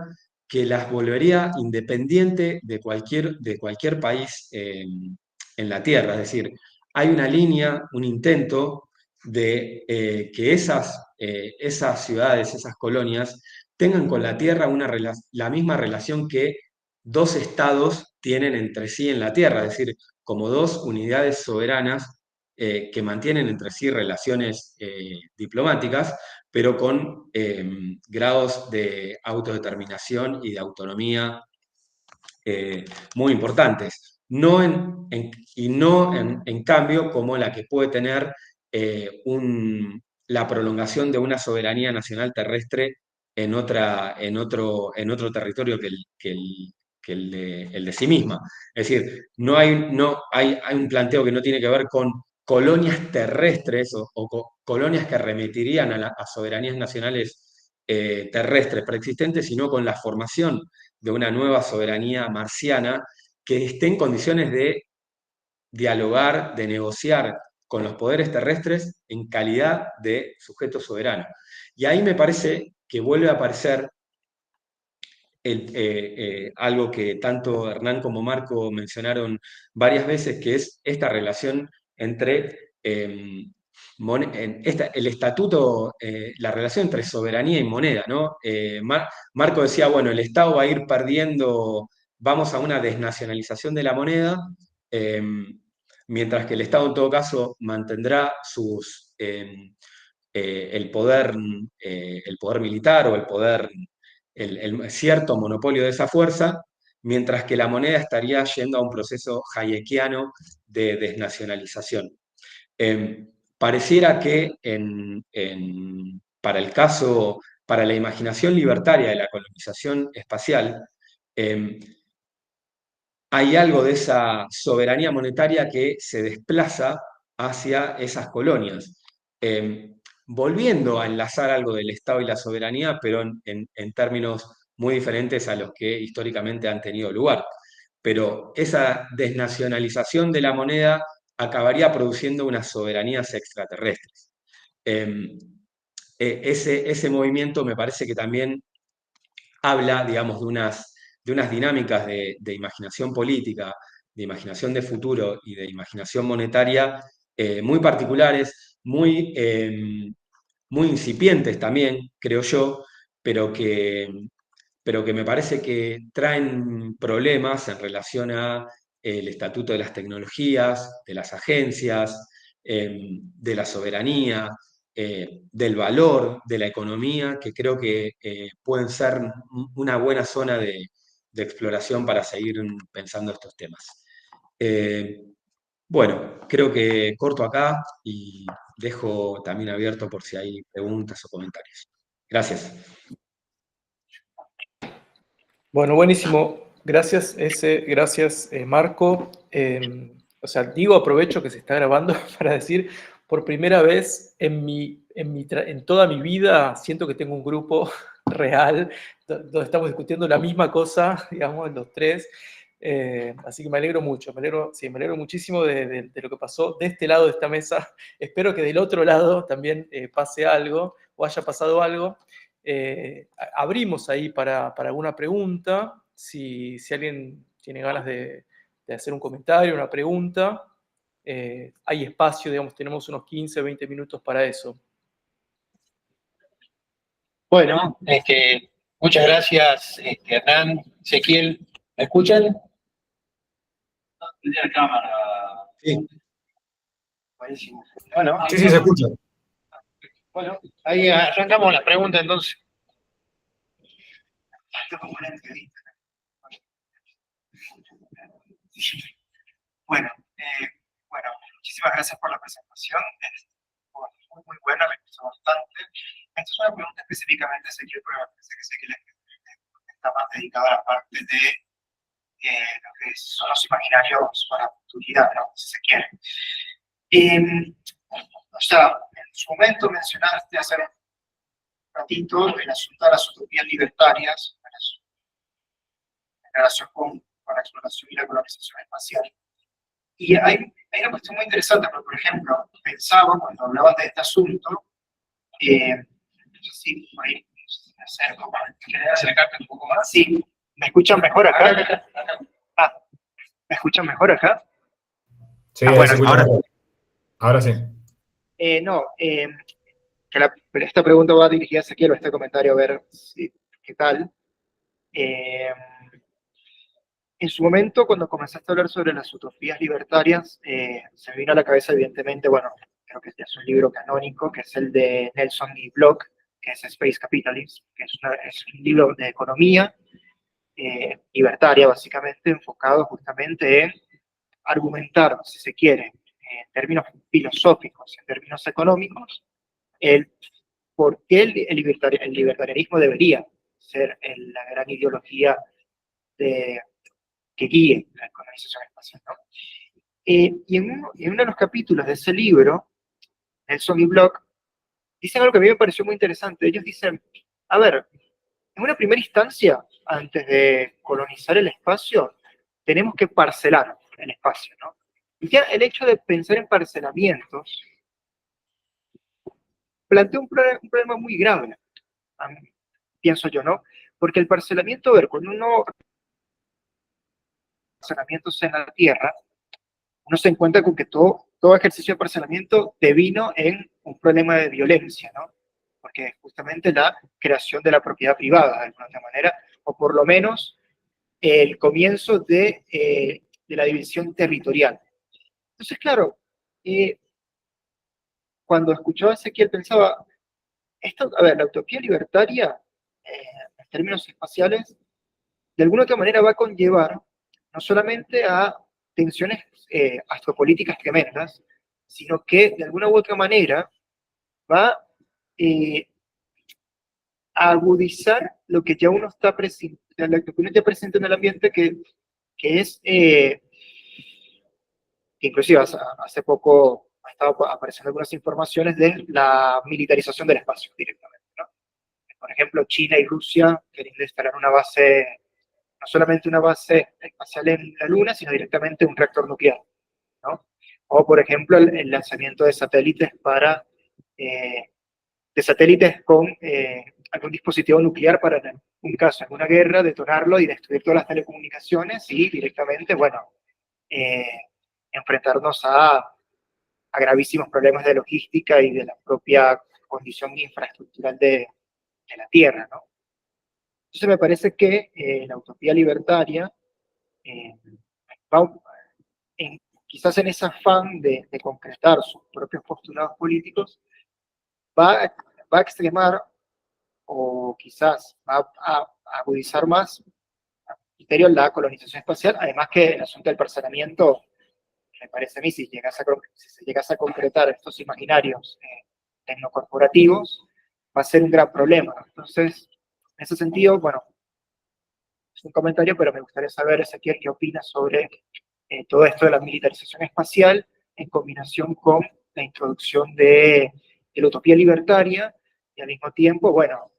que las volvería independiente de cualquier país en la Tierra. Es decir, hay una línea, un intento de que esas ciudades, esas colonias, tengan con la Tierra la misma relación que dos estados tienen entre sí en la Tierra, es decir, como dos unidades soberanas que mantienen entre sí relaciones diplomáticas, pero con grados de autodeterminación y de autonomía muy importantes. Y no en cambio como la que puede tener la prolongación de una soberanía nacional terrestre en otro territorio que el de sí misma. Es decir, hay un planteo que no tiene que ver con colonias terrestres o colonias que remitirían a soberanías nacionales terrestres preexistentes, sino con la formación de una nueva soberanía marciana que esté en condiciones de dialogar, de negociar con los poderes terrestres en calidad de sujeto soberano. Y ahí me parece que vuelve a aparecer algo que tanto Hernán como Marco mencionaron varias veces, que es esta relación entre el estatuto, la relación entre soberanía y moneda, ¿no? Marco decía, bueno, el Estado va a ir perdiendo, vamos a una desnacionalización de la moneda, mientras que el Estado en todo caso mantendrá el poder militar o el cierto monopolio de esa fuerza, mientras que la moneda estaría yendo a un proceso hayekiano de desnacionalización. Pareciera que para la imaginación libertaria de la colonización espacial, hay algo de esa soberanía monetaria que se desplaza hacia esas colonias, volviendo a enlazar algo del Estado y la soberanía, pero en términos muy diferentes a los que históricamente han tenido lugar. Pero esa desnacionalización de la moneda acabaría produciendo unas soberanías extraterrestres. Ese movimiento me parece que también habla, digamos, de unas dinámicas de imaginación política, de imaginación de futuro y de imaginación monetaria muy particulares, muy incipientes también, creo yo, pero que me parece que traen problemas en relación a el estatuto de las tecnologías, de las agencias, de la soberanía, del valor de la economía, que creo que pueden ser una buena zona de exploración para seguir pensando estos temas. Bueno, creo que corto acá y dejo también abierto por si hay preguntas o comentarios. Gracias. Bueno, buenísimo. Gracias, gracias, Marco. O sea, digo, aprovecho que se está grabando para decir, por primera vez en toda mi vida, siento que tengo un grupo real donde estamos discutiendo la misma cosa, digamos, los tres. Así que me alegro mucho, sí, me alegro muchísimo de lo que pasó de este lado de esta mesa. Espero que del otro lado también pase algo o haya pasado algo. Abrimos ahí para alguna pregunta, si alguien tiene ganas de hacer un comentario, una pregunta, hay espacio, digamos, tenemos unos 15, 20 minutos para eso. Bueno, muchas gracias, Hernán, Ezequiel. ¿Me escuchan? Tenía la cámara. Sí. Buenísimo. Bueno, Sí, se escucha. bueno, ahí arrancamos la pregunta entonces. Bueno, bueno, muchísimas gracias por la presentación. Muy, muy buena, me gustó bastante. Esta es una pregunta específicamente a Ezequiel, pero me parece que Ezequiel está más dedicado a la parte de lo que son los imaginarios para la futuridad, ¿no? Si se quiere. O sea, en su momento mencionaste hace un ratito el asunto de las utopías libertarias en relación con la exploración y la colonización espacial. Y hay una cuestión muy interesante, porque, por ejemplo, pensaba cuando hablaban de este asunto, no sé si por ahí me acerco para acercarte un poco más. Sí, ¿me escuchan mejor acá? Ah, ¿me escuchan mejor acá? Sí, bueno, se escucha mejor. Ahora sí. No, pero esta pregunta va dirigida a Ezequiel, este comentario, a ver qué tal. En su momento, cuando comenzaste a hablar sobre las utopías libertarias, se me vino a la cabeza, evidentemente, bueno, creo que es un libro canónico, que es el de Nelson y Bloch, que es Space Capitalism, que es un libro de economía libertaria, básicamente, enfocado justamente en argumentar, si se quiere, en términos filosóficos, en términos económicos, el por qué el libertarianismo debería ser la gran ideología que guíe la colonización espacial, ¿no? Y en uno de los capítulos de ese libro, Nelson y Bloch dicen algo que a mí me pareció muy interesante. Ellos dicen, a ver, en una primera instancia, antes de colonizar el espacio, tenemos que parcelar el espacio, ¿no? Y ya el hecho de pensar en parcelamientos plantea un problema muy grave, pienso yo, ¿no? Porque el parcelamiento, a ver, cuando uno parcelamientos en la Tierra, uno se encuentra con que todo ejercicio de parcelamiento devino en un problema de violencia, ¿no? Porque es justamente la creación de la propiedad privada, de alguna otra manera, o por lo menos el comienzo de la división territorial. Entonces, claro, cuando escuchaba a Ezequiel pensaba, a ver, la utopía libertaria, en términos espaciales, de alguna otra manera va a conllevar no solamente a tensiones astropolíticas tremendas, sino que de alguna u otra manera va a agudizar lo que ya uno está presente, lo que uno ya presente en el ambiente, que es, que inclusive hace poco ha estado apareciendo algunas informaciones de la militarización del espacio directamente, ¿no? Por por ejemplo, China y Rusia queriendo instalar una base, no solamente una base espacial en la Luna, sino directamente un reactor nuclear, ¿no? O, por ejemplo, el lanzamiento de satélites de satélites con algún dispositivo nuclear para, en un caso, en una guerra, detonarlo y destruir todas las telecomunicaciones y directamente, bueno, eh, enfrentarnos a gravísimos problemas de logística y de la propia condición infraestructural de la Tierra, ¿no? Entonces me parece que la utopía libertaria eh, va quizás en ese afán de concretar sus propios postulados políticos, va a extremar o quizás va a agudizar más a criterio la colonización espacial, además que el asunto del parcelamiento, me parece a mí, si se llegase a concretar estos imaginarios tecnocorporativos, va a ser un gran problema. Entonces, en ese sentido, bueno, es un comentario, pero me gustaría saber, Ezequiel, qué opinas sobre todo esto de la militarización espacial en combinación con la introducción de la utopía libertaria y al mismo tiempo, bueno,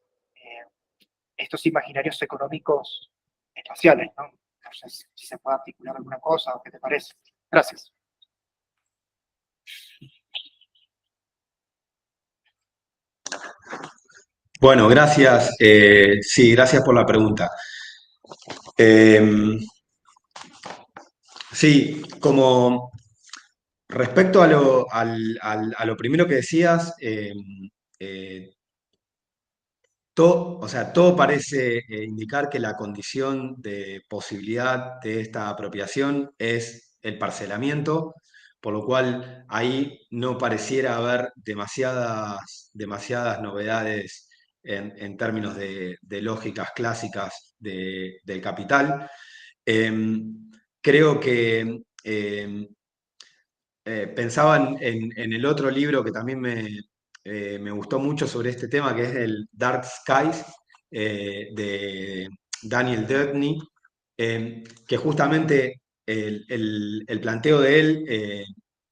estos imaginarios económicos espaciales, ¿no? No sé si se puede articular alguna cosa o qué te parece. Gracias. Bueno, gracias. Sí, gracias por la pregunta. Sí, como respecto a lo primero que decías, eh, o sea, todo parece indicar que la condición de posibilidad de esta apropiación es el parcelamiento, por lo cual ahí no pareciera haber demasiadas novedades en términos de lógicas clásicas del capital. Creo que pensaba en el otro libro que también me gustó mucho sobre este tema, que es el Dark Skies, de Daniel Dewdney, que justamente el planteo de él,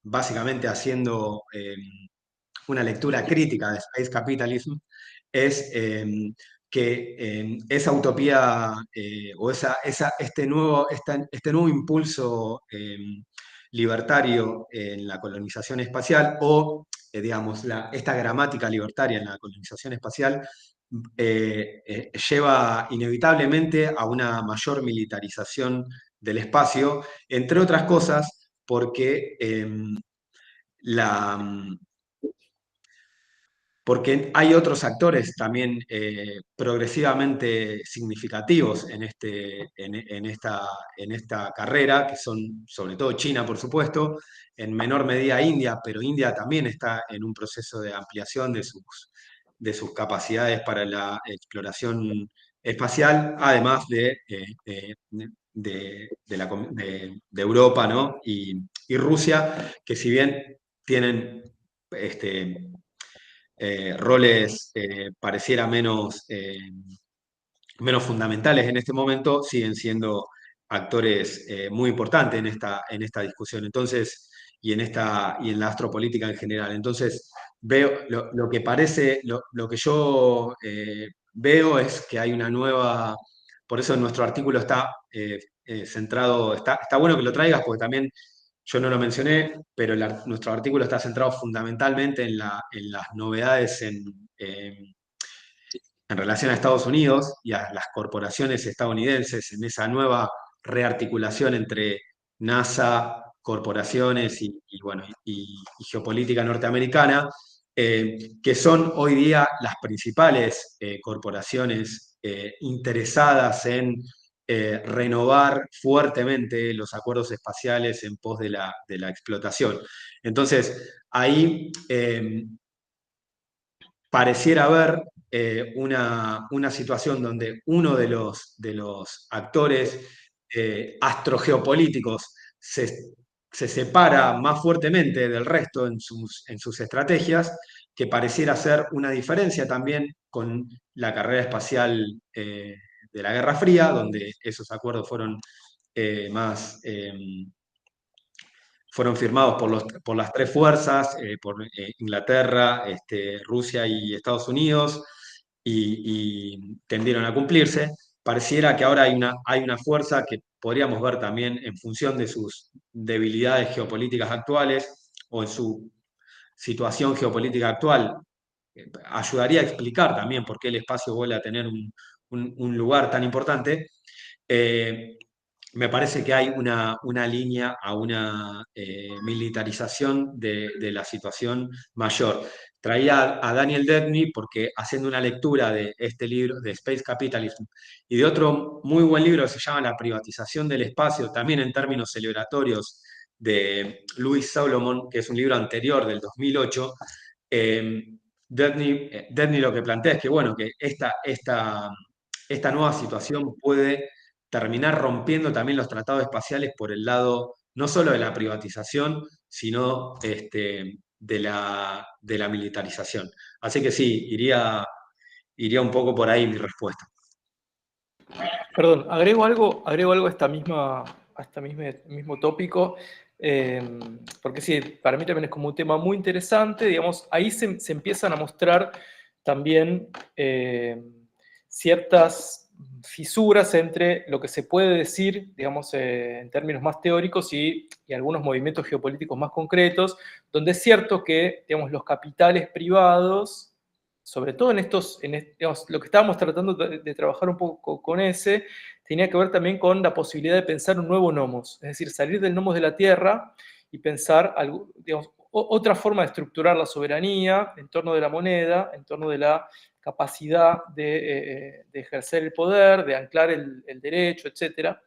básicamente haciendo una lectura crítica de Space Capitalism, es que esa utopía o este nuevo impulso libertario en la colonización espacial o, digamos, esta gramática libertaria en la colonización espacial lleva inevitablemente a una mayor militarización del espacio, entre otras cosas porque la, porque hay otros actores también progresivamente significativos en esta carrera, que son sobre todo China, por supuesto, en menor medida India, pero India también está en un proceso de ampliación de sus capacidades para la exploración espacial, además de Europa, ¿no? y Rusia, que si bien tienen roles pareciera menos fundamentales en este momento, siguen siendo actores muy importantes en esta discusión. Entonces, y en la astropolítica en general. Entonces, veo lo que yo veo es que hay una nueva, por eso nuestro artículo está centrado, está bueno que lo traigas, porque también yo no lo mencioné, pero nuestro artículo está centrado fundamentalmente en las novedades en relación a Estados Unidos y a las corporaciones estadounidenses, en esa nueva rearticulación entre NASA, corporaciones y geopolítica norteamericana, que son hoy día las principales corporaciones interesadas en renovar fuertemente los acuerdos espaciales en pos de la explotación. Entonces, ahí pareciera haber una situación donde uno de los actores astrogeopolíticos se separa más fuertemente del resto en sus estrategias, que pareciera ser una diferencia también con la carrera espacial de la Guerra Fría, donde esos acuerdos fueron firmados por las tres fuerzas, por Inglaterra, Rusia y Estados Unidos, y tendieron a cumplirse. Pareciera que ahora hay una fuerza que podríamos ver también en función de sus debilidades geopolíticas actuales o en su situación geopolítica actual. Ayudaría a explicar también por qué el espacio vuelve a tener un lugar tan importante. Me parece que hay una línea a una militarización de la situación mayor. Traía a Daniel Debney porque haciendo una lectura de este libro, de Space Capitalism, y de otro muy buen libro que se llama La privatización del espacio, también en términos celebratorios, de Louis Solomon, que es un libro anterior del 2008, Debney lo que plantea es que, bueno, que esta nueva situación puede terminar rompiendo también los tratados espaciales por el lado no solo de la privatización, sino de la militarización. Así que sí, iría un poco por ahí mi respuesta. Perdón, agrego algo a este mismo tópico, porque sí, para mí también es como un tema muy interesante, digamos, ahí se empiezan a mostrar también ciertas fisuras entre lo que se puede decir, digamos, en términos más teóricos y algunos movimientos geopolíticos más concretos, donde es cierto que, digamos, los capitales privados, sobre todo digamos, lo que estábamos tratando de trabajar un poco con ese, tenía que ver también con la posibilidad de pensar un nuevo nomos, es decir, salir del nomos de la tierra y pensar digamos, otra forma de estructurar la soberanía en torno de la moneda, en torno de la capacidad de ejercer el poder, de anclar el derecho, etc.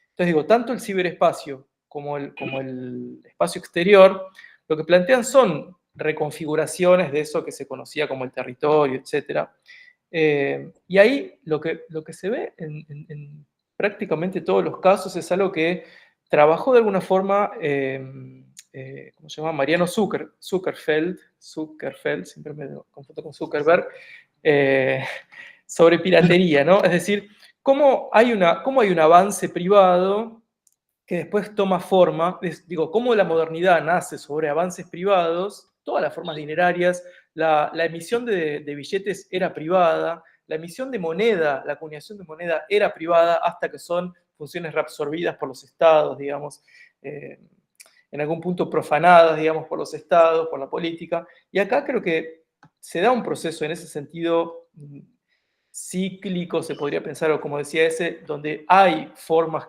Entonces digo, tanto el ciberespacio como el espacio exterior, lo que plantean son reconfiguraciones de eso que se conocía como el territorio, etc. Y ahí lo que se ve en prácticamente todos los casos es algo que trabajó de alguna forma, ¿cómo se llama? Mariano Zuckerfeld, siempre me confundo con Zuckerberg, sobre piratería, ¿no? Es decir, cómo hay un avance privado que después toma forma, cómo la modernidad nace sobre avances privados, todas las formas dinerarias, la emisión de billetes era privada, la emisión de moneda, la acuñación de moneda era privada, hasta que son funciones reabsorbidas por los estados, digamos, en algún punto profanadas, digamos, por los estados, por la política. Y acá creo que se da un proceso en ese sentido cíclico, se podría pensar, o como decía ese, donde hay formas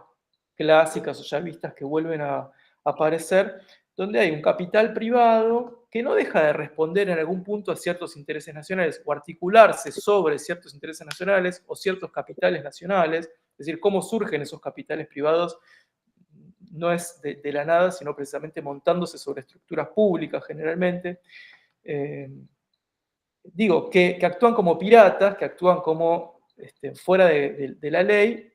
clásicas o ya vistas que vuelven a aparecer, donde hay un capital privado que no deja de responder en algún punto a ciertos intereses nacionales o articularse sobre ciertos intereses nacionales o ciertos capitales nacionales, es decir, cómo surgen esos capitales privados no es de la nada, sino precisamente montándose sobre estructuras públicas generalmente. Digo, que actúan como piratas, que actúan como fuera de la ley,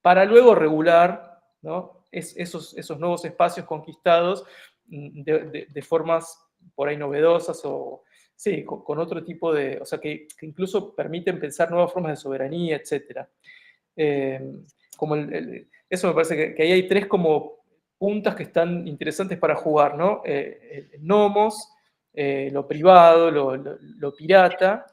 para luego regular, ¿no? esos nuevos espacios conquistados de formas por ahí novedosas o sí, con otro tipo de, o sea, que incluso permiten pensar nuevas formas de soberanía, etc. Como eso me parece que ahí hay tres como puntas que están interesantes para jugar, ¿no? El nomos, lo privado, lo pirata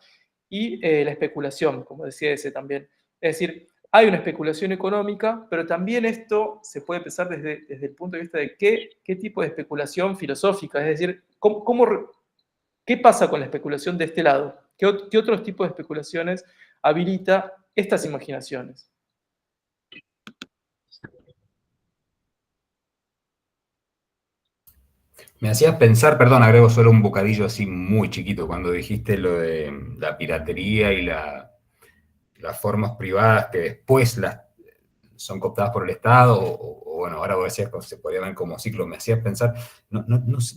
y la especulación, como decía ese también. Es decir, hay una especulación económica, pero también esto se puede pensar desde el punto de vista de qué tipo de especulación filosófica, es decir, ¿qué pasa con la especulación de este lado? ¿Qué otros tipos de especulaciones habilita estas imaginaciones? Me hacías pensar, perdón, agrego solo un bocadillo así muy chiquito, cuando dijiste lo de la piratería y las formas privadas que después son cooptadas por el Estado, o bueno, ahora vos decías que se podía ver como ciclo, me hacías pensar, no,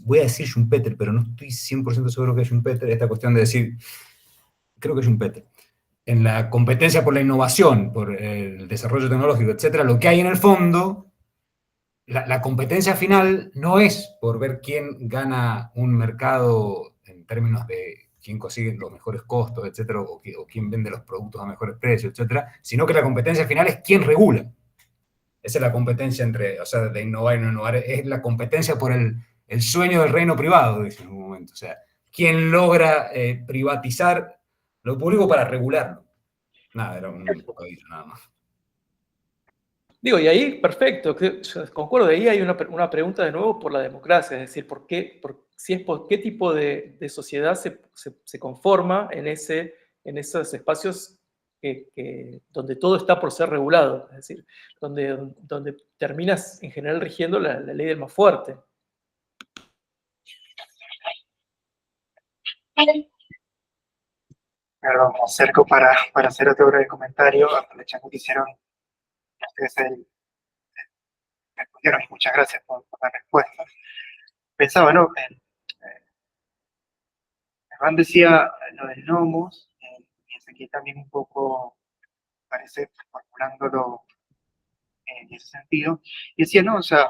voy a decir Schumpeter, pero no estoy 100% seguro que es Schumpeter, esta cuestión de decir, creo que es Schumpeter, en la competencia por la innovación, por el desarrollo tecnológico, etcétera, lo que hay en el fondo, la competencia final no es por ver quién gana un mercado en términos de quién consigue los mejores costos, etcétera, o quién vende los productos a mejores precios, etcétera, sino que la competencia final es quién regula. Esa es la competencia entre, o sea, de innovar y no innovar, es la competencia por el sueño del reino privado, dice en un momento. O sea, quién logra privatizar Lo publico para regularlo. Nada, era un bocadillo nada más. Digo, y ahí, perfecto, yo concuerdo, ahí hay una pregunta de nuevo por la democracia, es decir, ¿qué tipo de sociedad se conforma en esos espacios donde todo está por ser regulado? Es decir, donde terminas en general rigiendo la ley del más fuerte. Perdón, me acerco para hacer otro breve comentario, aprovechando que hicieron ustedes respondieron, y muchas gracias por la respuesta. Pensaba, ¿no? Hernán decía lo del nomos, y aquí también un poco parece formulándolo en ese sentido, y decía, no, o sea,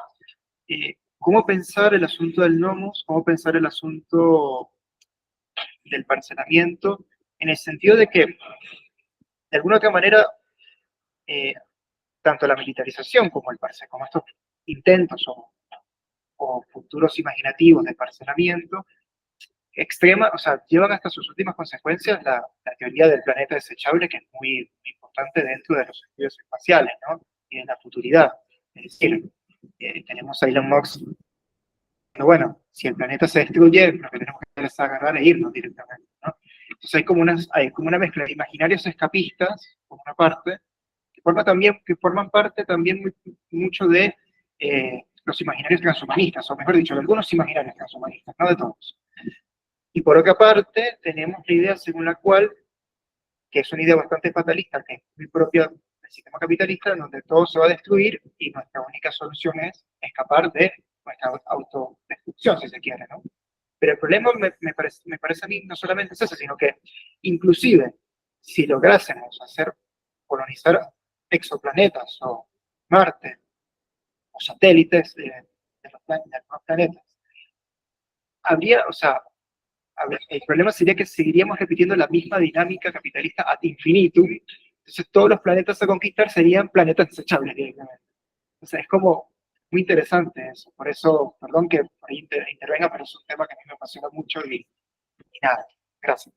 ¿cómo pensar el asunto del nomos? ¿Cómo pensar el asunto del parcelamiento? En el sentido de que, de alguna otra manera, tanto la militarización como como estos intentos o futuros imaginativos de parcelamiento, o sea, llevan hasta sus últimas consecuencias la teoría del planeta desechable, que es muy, muy importante dentro de los estudios espaciales, ¿no? Y de la futuridad. Es decir, tenemos a Elon Musk, pero bueno, si el planeta se destruye, lo que tenemos que hacer es agarrar e irnos directamente, ¿no? Entonces hay como una mezcla de imaginarios escapistas, por una parte, que forman parte también mucho de los imaginarios transhumanistas, o mejor dicho, de algunos imaginarios transhumanistas, no de todos. Y por otra parte, tenemos la idea según la cual, que es una idea bastante fatalista, que es muy propia del sistema capitalista, en donde todo se va a destruir y nuestra única solución es escapar de nuestra autodestrucción, si se quiere, ¿no? Pero el problema me parece a mí no solamente es ese, sino que inclusive si lográsemos colonizar exoplanetas o Marte o satélites de los planetas, o sea, el problema sería que seguiríamos repitiendo la misma dinámica capitalista ad infinitum. Entonces todos los planetas a conquistar serían planetas desechables directamente. O sea, es como muy interesante eso. Por eso, perdón que por ahí intervenga, pero es un tema que a mí me apasiona mucho y nada, gracias.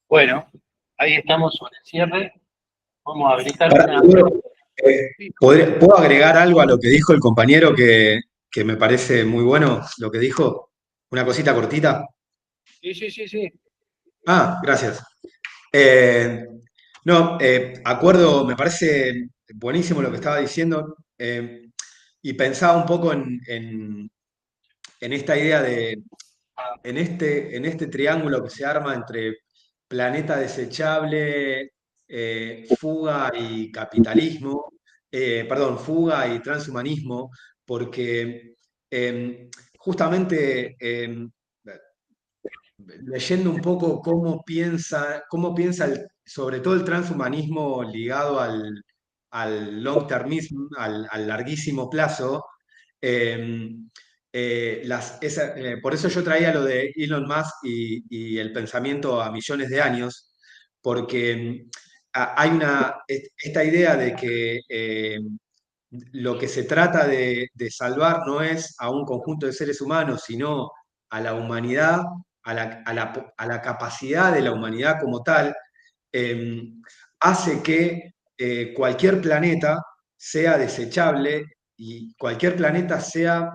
Bueno, ahí estamos sobre el cierre. Vamos a habilitar Ahora, una... ¿puedo agregar algo a lo que dijo el compañero que me parece muy bueno lo que dijo? Una cosita cortita. Sí. Ah, gracias. No, acuerdo, me parece buenísimo lo que estaba diciendo, y pensaba un poco en esta idea en este triángulo que se arma entre planeta desechable, fuga y capitalismo, perdón, fuga y transhumanismo, porque justamente leyendo un poco cómo piensa sobre todo el transhumanismo ligado al long termism, al larguísimo plazo. eh, por eso yo traía lo de Elon Musk y el pensamiento a millones de años, porque hay esta idea de que lo que se trata de salvar no es a un conjunto de seres humanos, sino a la humanidad, a la capacidad de la humanidad como tal, eh, hace que cualquier planeta sea desechable y cualquier planeta sea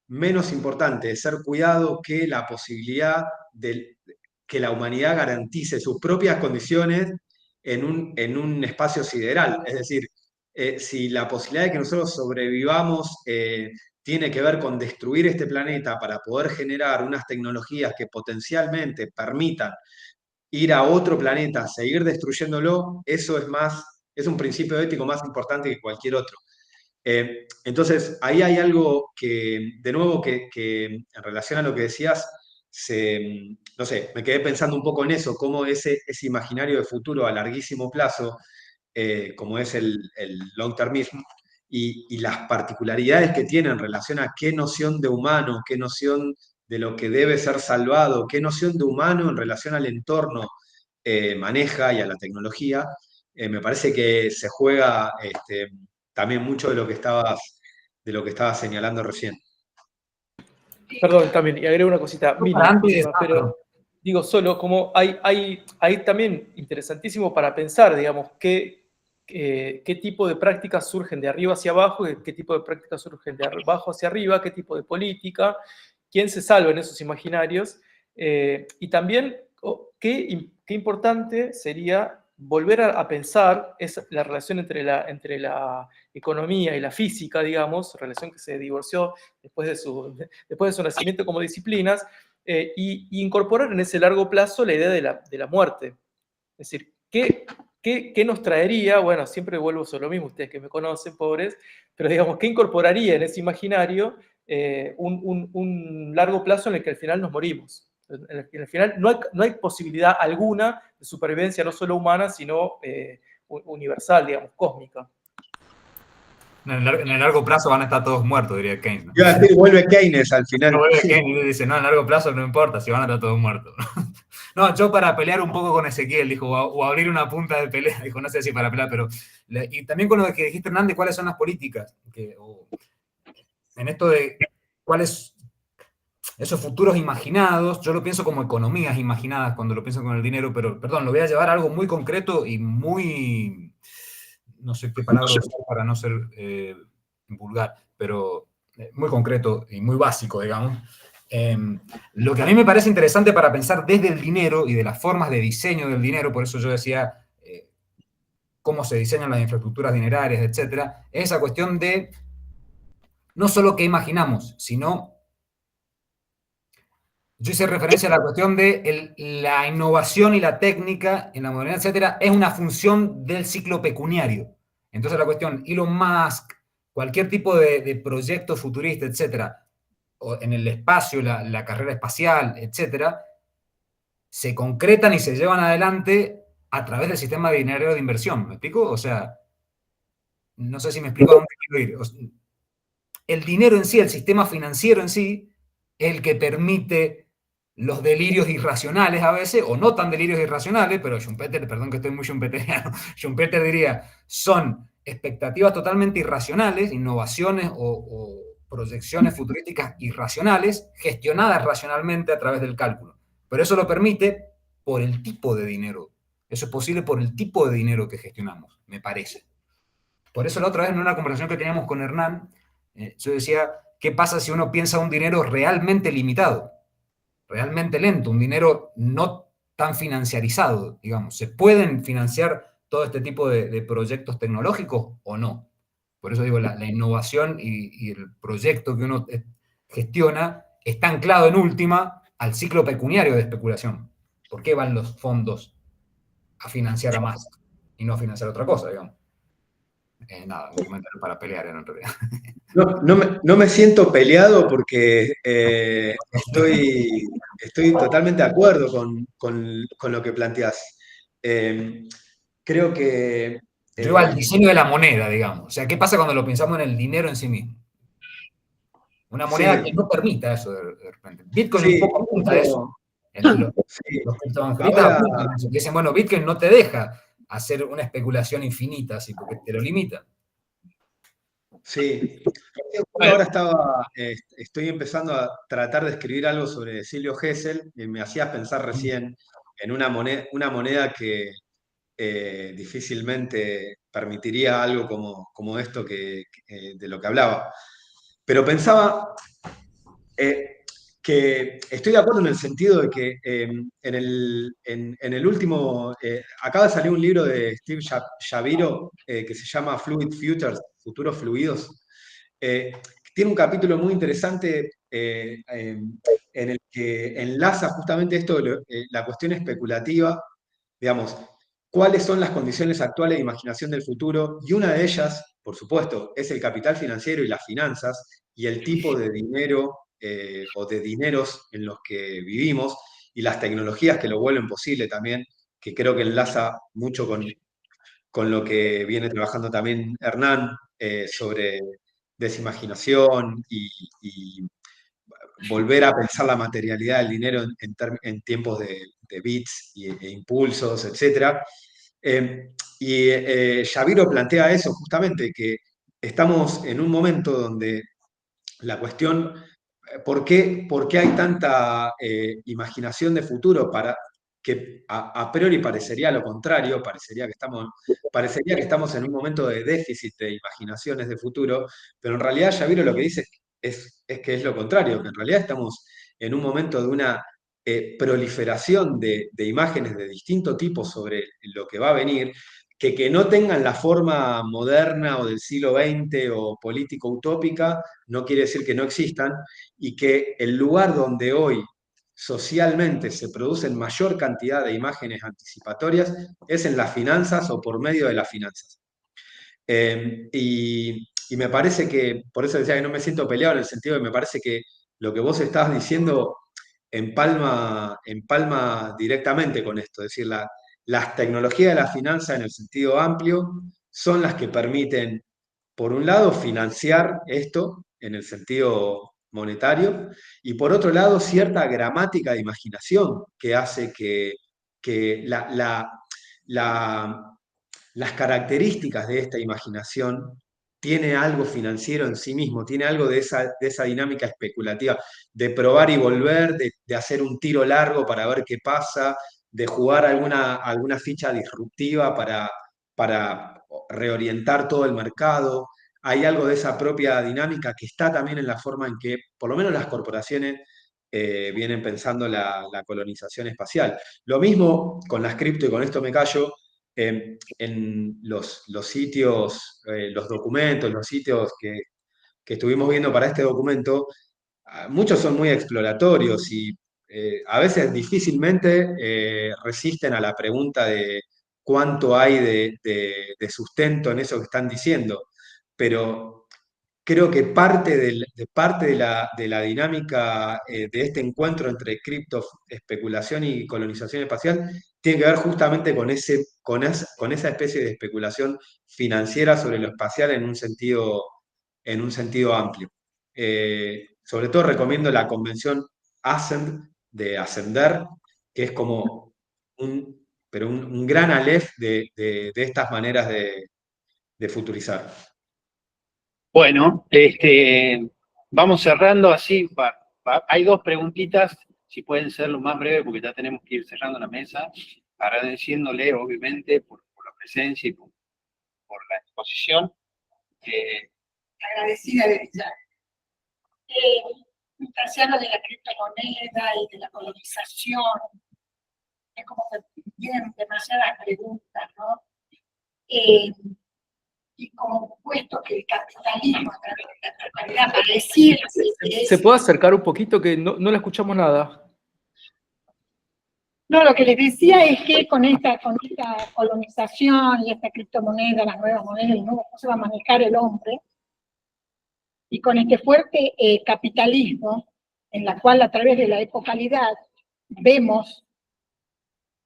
menos importante de ser cuidado que la posibilidad de que la humanidad garantice sus propias condiciones en un espacio sideral. Es decir, si la posibilidad de que nosotros sobrevivamos tiene que ver con destruir este planeta para poder generar unas tecnologías que potencialmente permitan ir a otro planeta, seguir destruyéndolo, eso es un principio ético más importante que cualquier otro. Entonces, ahí hay algo que, de nuevo, que en relación a lo que decías, no sé, me quedé pensando un poco en eso, cómo ese imaginario de futuro a larguísimo plazo, como es el long termism, y las particularidades que tiene en relación a qué noción de humano, qué noción de lo que debe ser salvado, qué noción de humano en relación al entorno maneja y a la tecnología, me parece que se juega también mucho de lo que estabas señalando recién. Perdón, también, y agrego una cosita Antes de mínima, pero... digo solo, como hay también interesantísimo para pensar, digamos, qué tipo de prácticas surgen de arriba hacia abajo, qué tipo de prácticas surgen de abajo hacia arriba, qué tipo de política, quién se salva en esos imaginarios, y también qué importante sería volver a pensar la relación entre la economía y la física, digamos, relación que se divorció después de su nacimiento como disciplinas, y incorporar en ese largo plazo la idea de la muerte. Es decir, ¿qué nos traería? Bueno, siempre vuelvo sobre lo mismo, ustedes que me conocen, pobres, pero digamos, ¿qué incorporaría en ese imaginario un largo plazo en el que al final nos morimos? En el final no hay posibilidad alguna de supervivencia, no solo humana, sino universal, digamos, cósmica. En el largo plazo van a estar todos muertos, diría Keynes, ¿no? Vuelve Keynes al final. No, vuelve Keynes y dice, no, en largo plazo no importa, si van a estar todos muertos. No, yo para pelear un poco con Ezequiel, dijo, o abrir una punta de pelea, dijo, no sé si para pelear, pero... Y también con lo que dijiste, Hernández, ¿cuáles son las políticas? En esto de cuáles esos futuros imaginados, yo lo pienso como economías imaginadas cuando lo pienso con el dinero, pero, perdón, lo voy a llevar a algo muy concreto y muy, no sé qué palabra usar para no ser vulgar, pero muy concreto y muy básico, digamos. Lo que a mí me parece interesante para pensar desde el dinero y de las formas de diseño del dinero, por eso yo decía cómo se diseñan las infraestructuras dinerarias, etcétera, es esa cuestión de no solo qué imaginamos, sino... Yo hice referencia a la cuestión de la innovación y la técnica en la modernidad, etcétera, es una función del ciclo pecuniario. Entonces la cuestión, Elon Musk, cualquier tipo de proyecto futurista, etcétera, o en el espacio, la carrera espacial, etcétera, se concretan y se llevan adelante a través del sistema dinero de inversión. ¿Me explico? O sea, no sé si me explico a dónde quiero ir. El dinero en sí, el sistema financiero en sí, es el que permite los delirios irracionales a veces, o no tan delirios irracionales, pero Schumpeter, perdón que estoy muy schumpeteriano, Schumpeter diría, son expectativas totalmente irracionales, innovaciones o proyecciones futurísticas irracionales, gestionadas racionalmente a través del cálculo. Pero eso lo permite por el tipo de dinero. Eso es posible por el tipo de dinero que gestionamos, me parece. Por eso la otra vez en una conversación que teníamos con Hernán, yo decía, ¿qué pasa si uno piensa un dinero realmente limitado? Realmente lento, un dinero no tan financiarizado, digamos. ¿Se pueden financiar todo este tipo de proyectos tecnológicos o no? Por eso digo, la innovación y el proyecto que uno gestiona está anclado en última al ciclo pecuniario de especulación. ¿Por qué van los fondos a financiar a más y no a financiar otra cosa, digamos? Nada, un comentario para pelear en realidad. No me siento peleado porque estoy totalmente de acuerdo con lo que planteás. Creo que... Yo iba al diseño de la moneda, digamos. O sea, ¿qué pasa cuando lo pensamos en el dinero en sí mismo? Una moneda que no permita eso de repente. Bitcoin sí, un poco apunta a eso. sí. Los criptoevangelistas apuntan a eso. Dicen, bueno, Bitcoin no te deja hacer una especulación infinita, así, porque te lo limita. Sí. Ahora estoy empezando a tratar de escribir algo sobre Silvio Gesell y me hacías pensar recién en una moneda que difícilmente permitiría algo como esto de lo que hablaba. Pero pensaba que estoy de acuerdo en el sentido de que en el último, acaba de salir un libro de Steve Shaviro que se llama Fluid Futures, Futuros Fluidos. Tiene un capítulo muy interesante en el que enlaza justamente esto, la cuestión especulativa, digamos, cuáles son las condiciones actuales de imaginación del futuro, y una de ellas, por supuesto, es el capital financiero y las finanzas, y el tipo de dinero o de dineros en los que vivimos, y las tecnologías que lo vuelven posible también, que creo que enlaza mucho con lo que viene trabajando también Hernán sobre desimaginación y volver a pensar la materialidad del dinero en tiempos de bits e impulsos, etc. Shaviro plantea eso justamente, que estamos en un momento donde la cuestión ¿por qué hay tanta imaginación de futuro para que a priori parecería lo contrario, parecería que estamos en un momento de déficit de imaginaciones de futuro, pero en realidad Yaviro lo que dice es que es lo contrario, que en realidad estamos en un momento de una proliferación de imágenes de distinto tipo sobre lo que va a venir, que no tengan la forma moderna o del siglo XX o político utópica, no quiere decir que no existan, y que el lugar donde hoy socialmente se producen mayor cantidad de imágenes anticipatorias es en las finanzas o por medio de las finanzas. Y me parece que, por eso decía que no me siento peleado en el sentido de que me parece que lo que vos estabas diciendo empalma directamente con esto, es decir, las tecnologías de la finanza en el sentido amplio son las que permiten, por un lado, financiar esto en el sentido monetario, y por otro lado, cierta gramática de imaginación que hace que las características de esta imaginación tiene algo financiero en sí mismo, tiene algo de esa dinámica especulativa, de probar y volver, de hacer un tiro largo para ver qué pasa, de jugar alguna ficha disruptiva para reorientar todo el mercado. Hay algo de esa propia dinámica que está también en la forma en que, por lo menos las corporaciones, vienen pensando la colonización espacial. Lo mismo con las cripto, y con esto me callo, en los sitios, los documentos, los sitios que estuvimos viendo para este documento, muchos son muy exploratorios y a veces difícilmente resisten a la pregunta de cuánto hay de sustento en eso que están diciendo. Pero creo que parte de la dinámica de este encuentro entre cripto, especulación y colonización espacial tiene que ver justamente con esa especie de especulación financiera sobre lo espacial en un sentido amplio. Sobre todo recomiendo la convención Ascend de Ascender, que es como un gran alef de estas maneras de futurizar. Bueno, vamos cerrando así. Hay dos preguntitas, si pueden ser lo más breve, porque ya tenemos que ir cerrando la mesa, agradeciéndole, obviamente, por la presencia y por la exposición. Agradecida de ella. Mientras se habla de la criptomoneda y de la colonización, es como que tienen demasiadas preguntas, ¿no? Y como puesto que el capitalismo a través de la totalidad pareciera que ¿Se puede acercar un poquito que no le escuchamos nada? No, lo que les decía es que con esta colonización y esta criptomoneda, las nuevas monedas, y cómo se va a manejar el hombre, y con este fuerte capitalismo, en la cual a través de la epocalidad vemos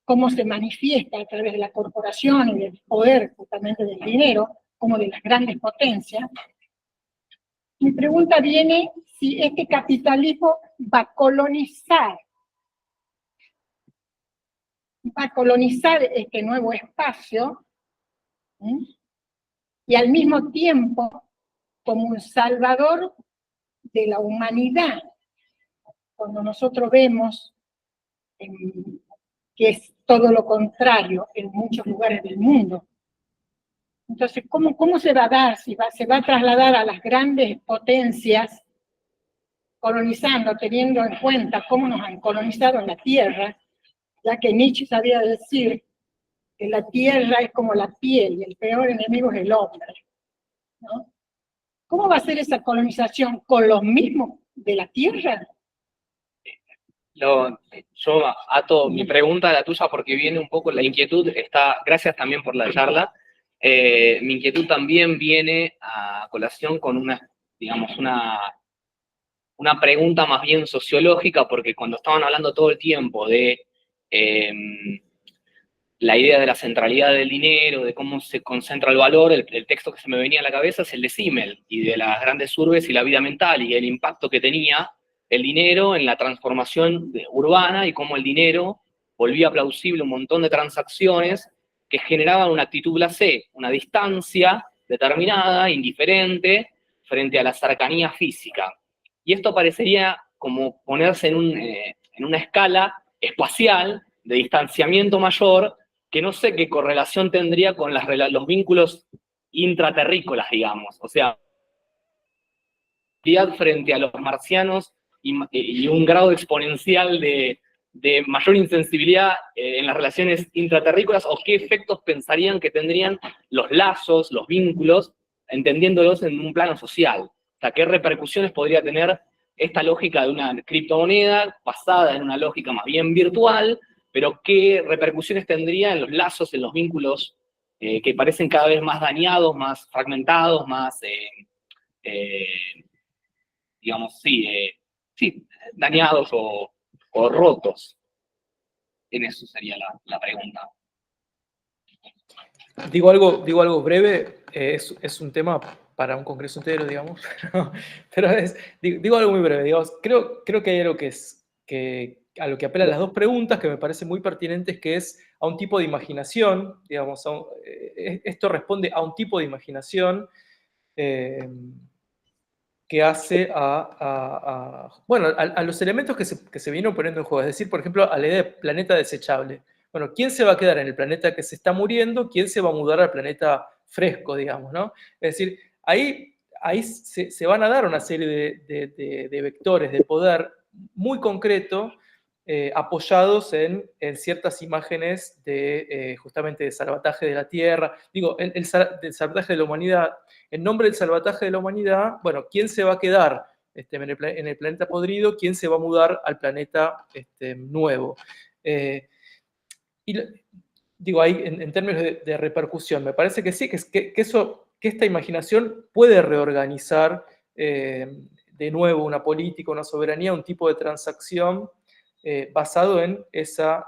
cómo se manifiesta a través de la corporación y del poder justamente del dinero, como de las grandes potencias. Mi pregunta viene si este capitalismo va a colonizar este nuevo espacio, ¿sí? Y al mismo tiempo como un salvador de la humanidad, cuando nosotros vemos que es todo lo contrario en muchos lugares del mundo. Entonces, ¿cómo se va a dar? Si se va a trasladar a las grandes potencias, colonizando, teniendo en cuenta cómo nos han colonizado en la Tierra, ya que Nietzsche sabía decir que la Tierra es como la piel y el peor enemigo es el hombre, ¿no? ¿Cómo va a ser esa colonización? ¿Con los mismos de la Tierra? Yo ato mi pregunta a la tuya porque viene un poco la inquietud, gracias también por la charla, mi inquietud también viene a colación con una pregunta más bien sociológica, porque cuando estaban hablando todo el tiempo de la idea de la centralidad del dinero, de cómo se concentra el valor, el texto que se me venía a la cabeza es el de Simmel, y de las grandes urbes y la vida mental, y el impacto que tenía el dinero en la transformación urbana, y cómo el dinero volvía plausible un montón de transacciones que generaban una actitud blasé, una distancia determinada, indiferente, frente a la cercanía física. y esto parecería como ponerse en una escala espacial de distanciamiento mayor, que no sé qué correlación tendría con los vínculos intraterrícolas, digamos. O sea, frente a los marcianos y un grado exponencial de mayor insensibilidad en las relaciones intraterrícolas, o qué efectos pensarían que tendrían los lazos, los vínculos, entendiéndolos en un plano social. O sea, qué repercusiones podría tener esta lógica de una criptomoneda basada en una lógica más bien virtual, pero qué repercusiones tendría en los lazos, en los vínculos que parecen cada vez más dañados, más fragmentados, más, digamos, sí, dañados o rotos. En eso sería la pregunta. Digo algo breve, es un tema para un congreso entero, digamos, pero digo algo muy breve, digamos, creo que hay algo a lo que apelan las dos preguntas, que me parece muy pertinentes, que es a un tipo de imaginación, digamos, esto responde a un tipo de imaginación que hace bueno, a los elementos que se vienen poniendo en juego, es decir, por ejemplo, a la idea de planeta desechable. Bueno, ¿quién se va a quedar en el planeta que se está muriendo? ¿Quién se va a mudar al planeta fresco, digamos, ¿no? Es decir, ahí se van a dar una serie de vectores de poder muy concreto, apoyados en ciertas imágenes justamente de salvataje de la Tierra. Digo, del salvataje de la humanidad. En nombre del salvataje de la humanidad, bueno, ¿quién se va a quedar en el planeta podrido? ¿Quién se va a mudar al planeta nuevo? Y digo, ahí en términos de repercusión, me parece que sí, que esta imaginación puede reorganizar de nuevo una política, una soberanía, un tipo de transacción basado en esa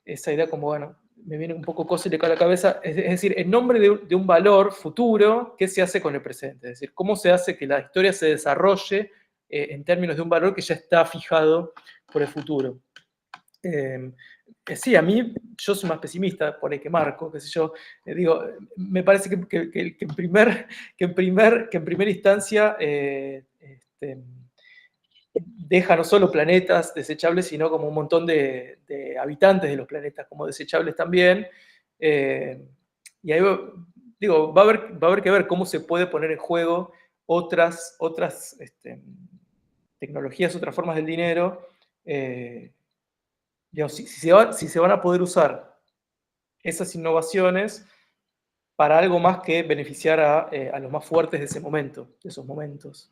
idea como, bueno, me viene un poco cosa y le cae a la cabeza, es decir, en nombre de un valor futuro, ¿qué se hace con el presente? Es decir, ¿cómo se hace que la historia se desarrolle en términos de un valor que ya está fijado por el futuro? Sí, a mí, yo soy más pesimista por ahí que Marco, qué sé yo, digo, me parece que en primera instancia deja no solo planetas desechables, sino como un montón de habitantes de los planetas como desechables también. Y ahí, digo, va a haber que ver cómo se puede poner en juego otras tecnologías, otras formas del dinero. Digamos, si se van a poder usar esas innovaciones para algo más que beneficiar a los más fuertes de ese momento, de esos momentos.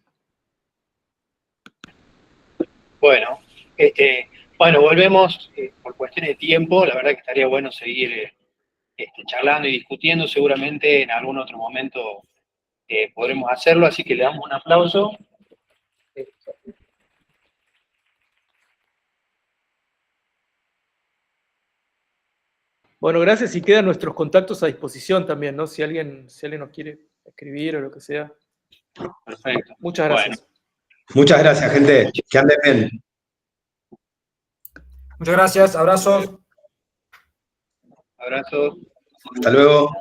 Bueno, bueno, volvemos por cuestiones de tiempo. La verdad que estaría bueno seguir charlando y discutiendo. Seguramente en algún otro momento podremos hacerlo, así que le damos un aplauso. Bueno, gracias, y quedan nuestros contactos a disposición también, ¿no? Si alguien nos quiere escribir o lo que sea. Perfecto. Muchas gracias. Bueno. Muchas gracias, gente. Que anden bien. Muchas gracias, abrazos. Abrazo. Hasta luego.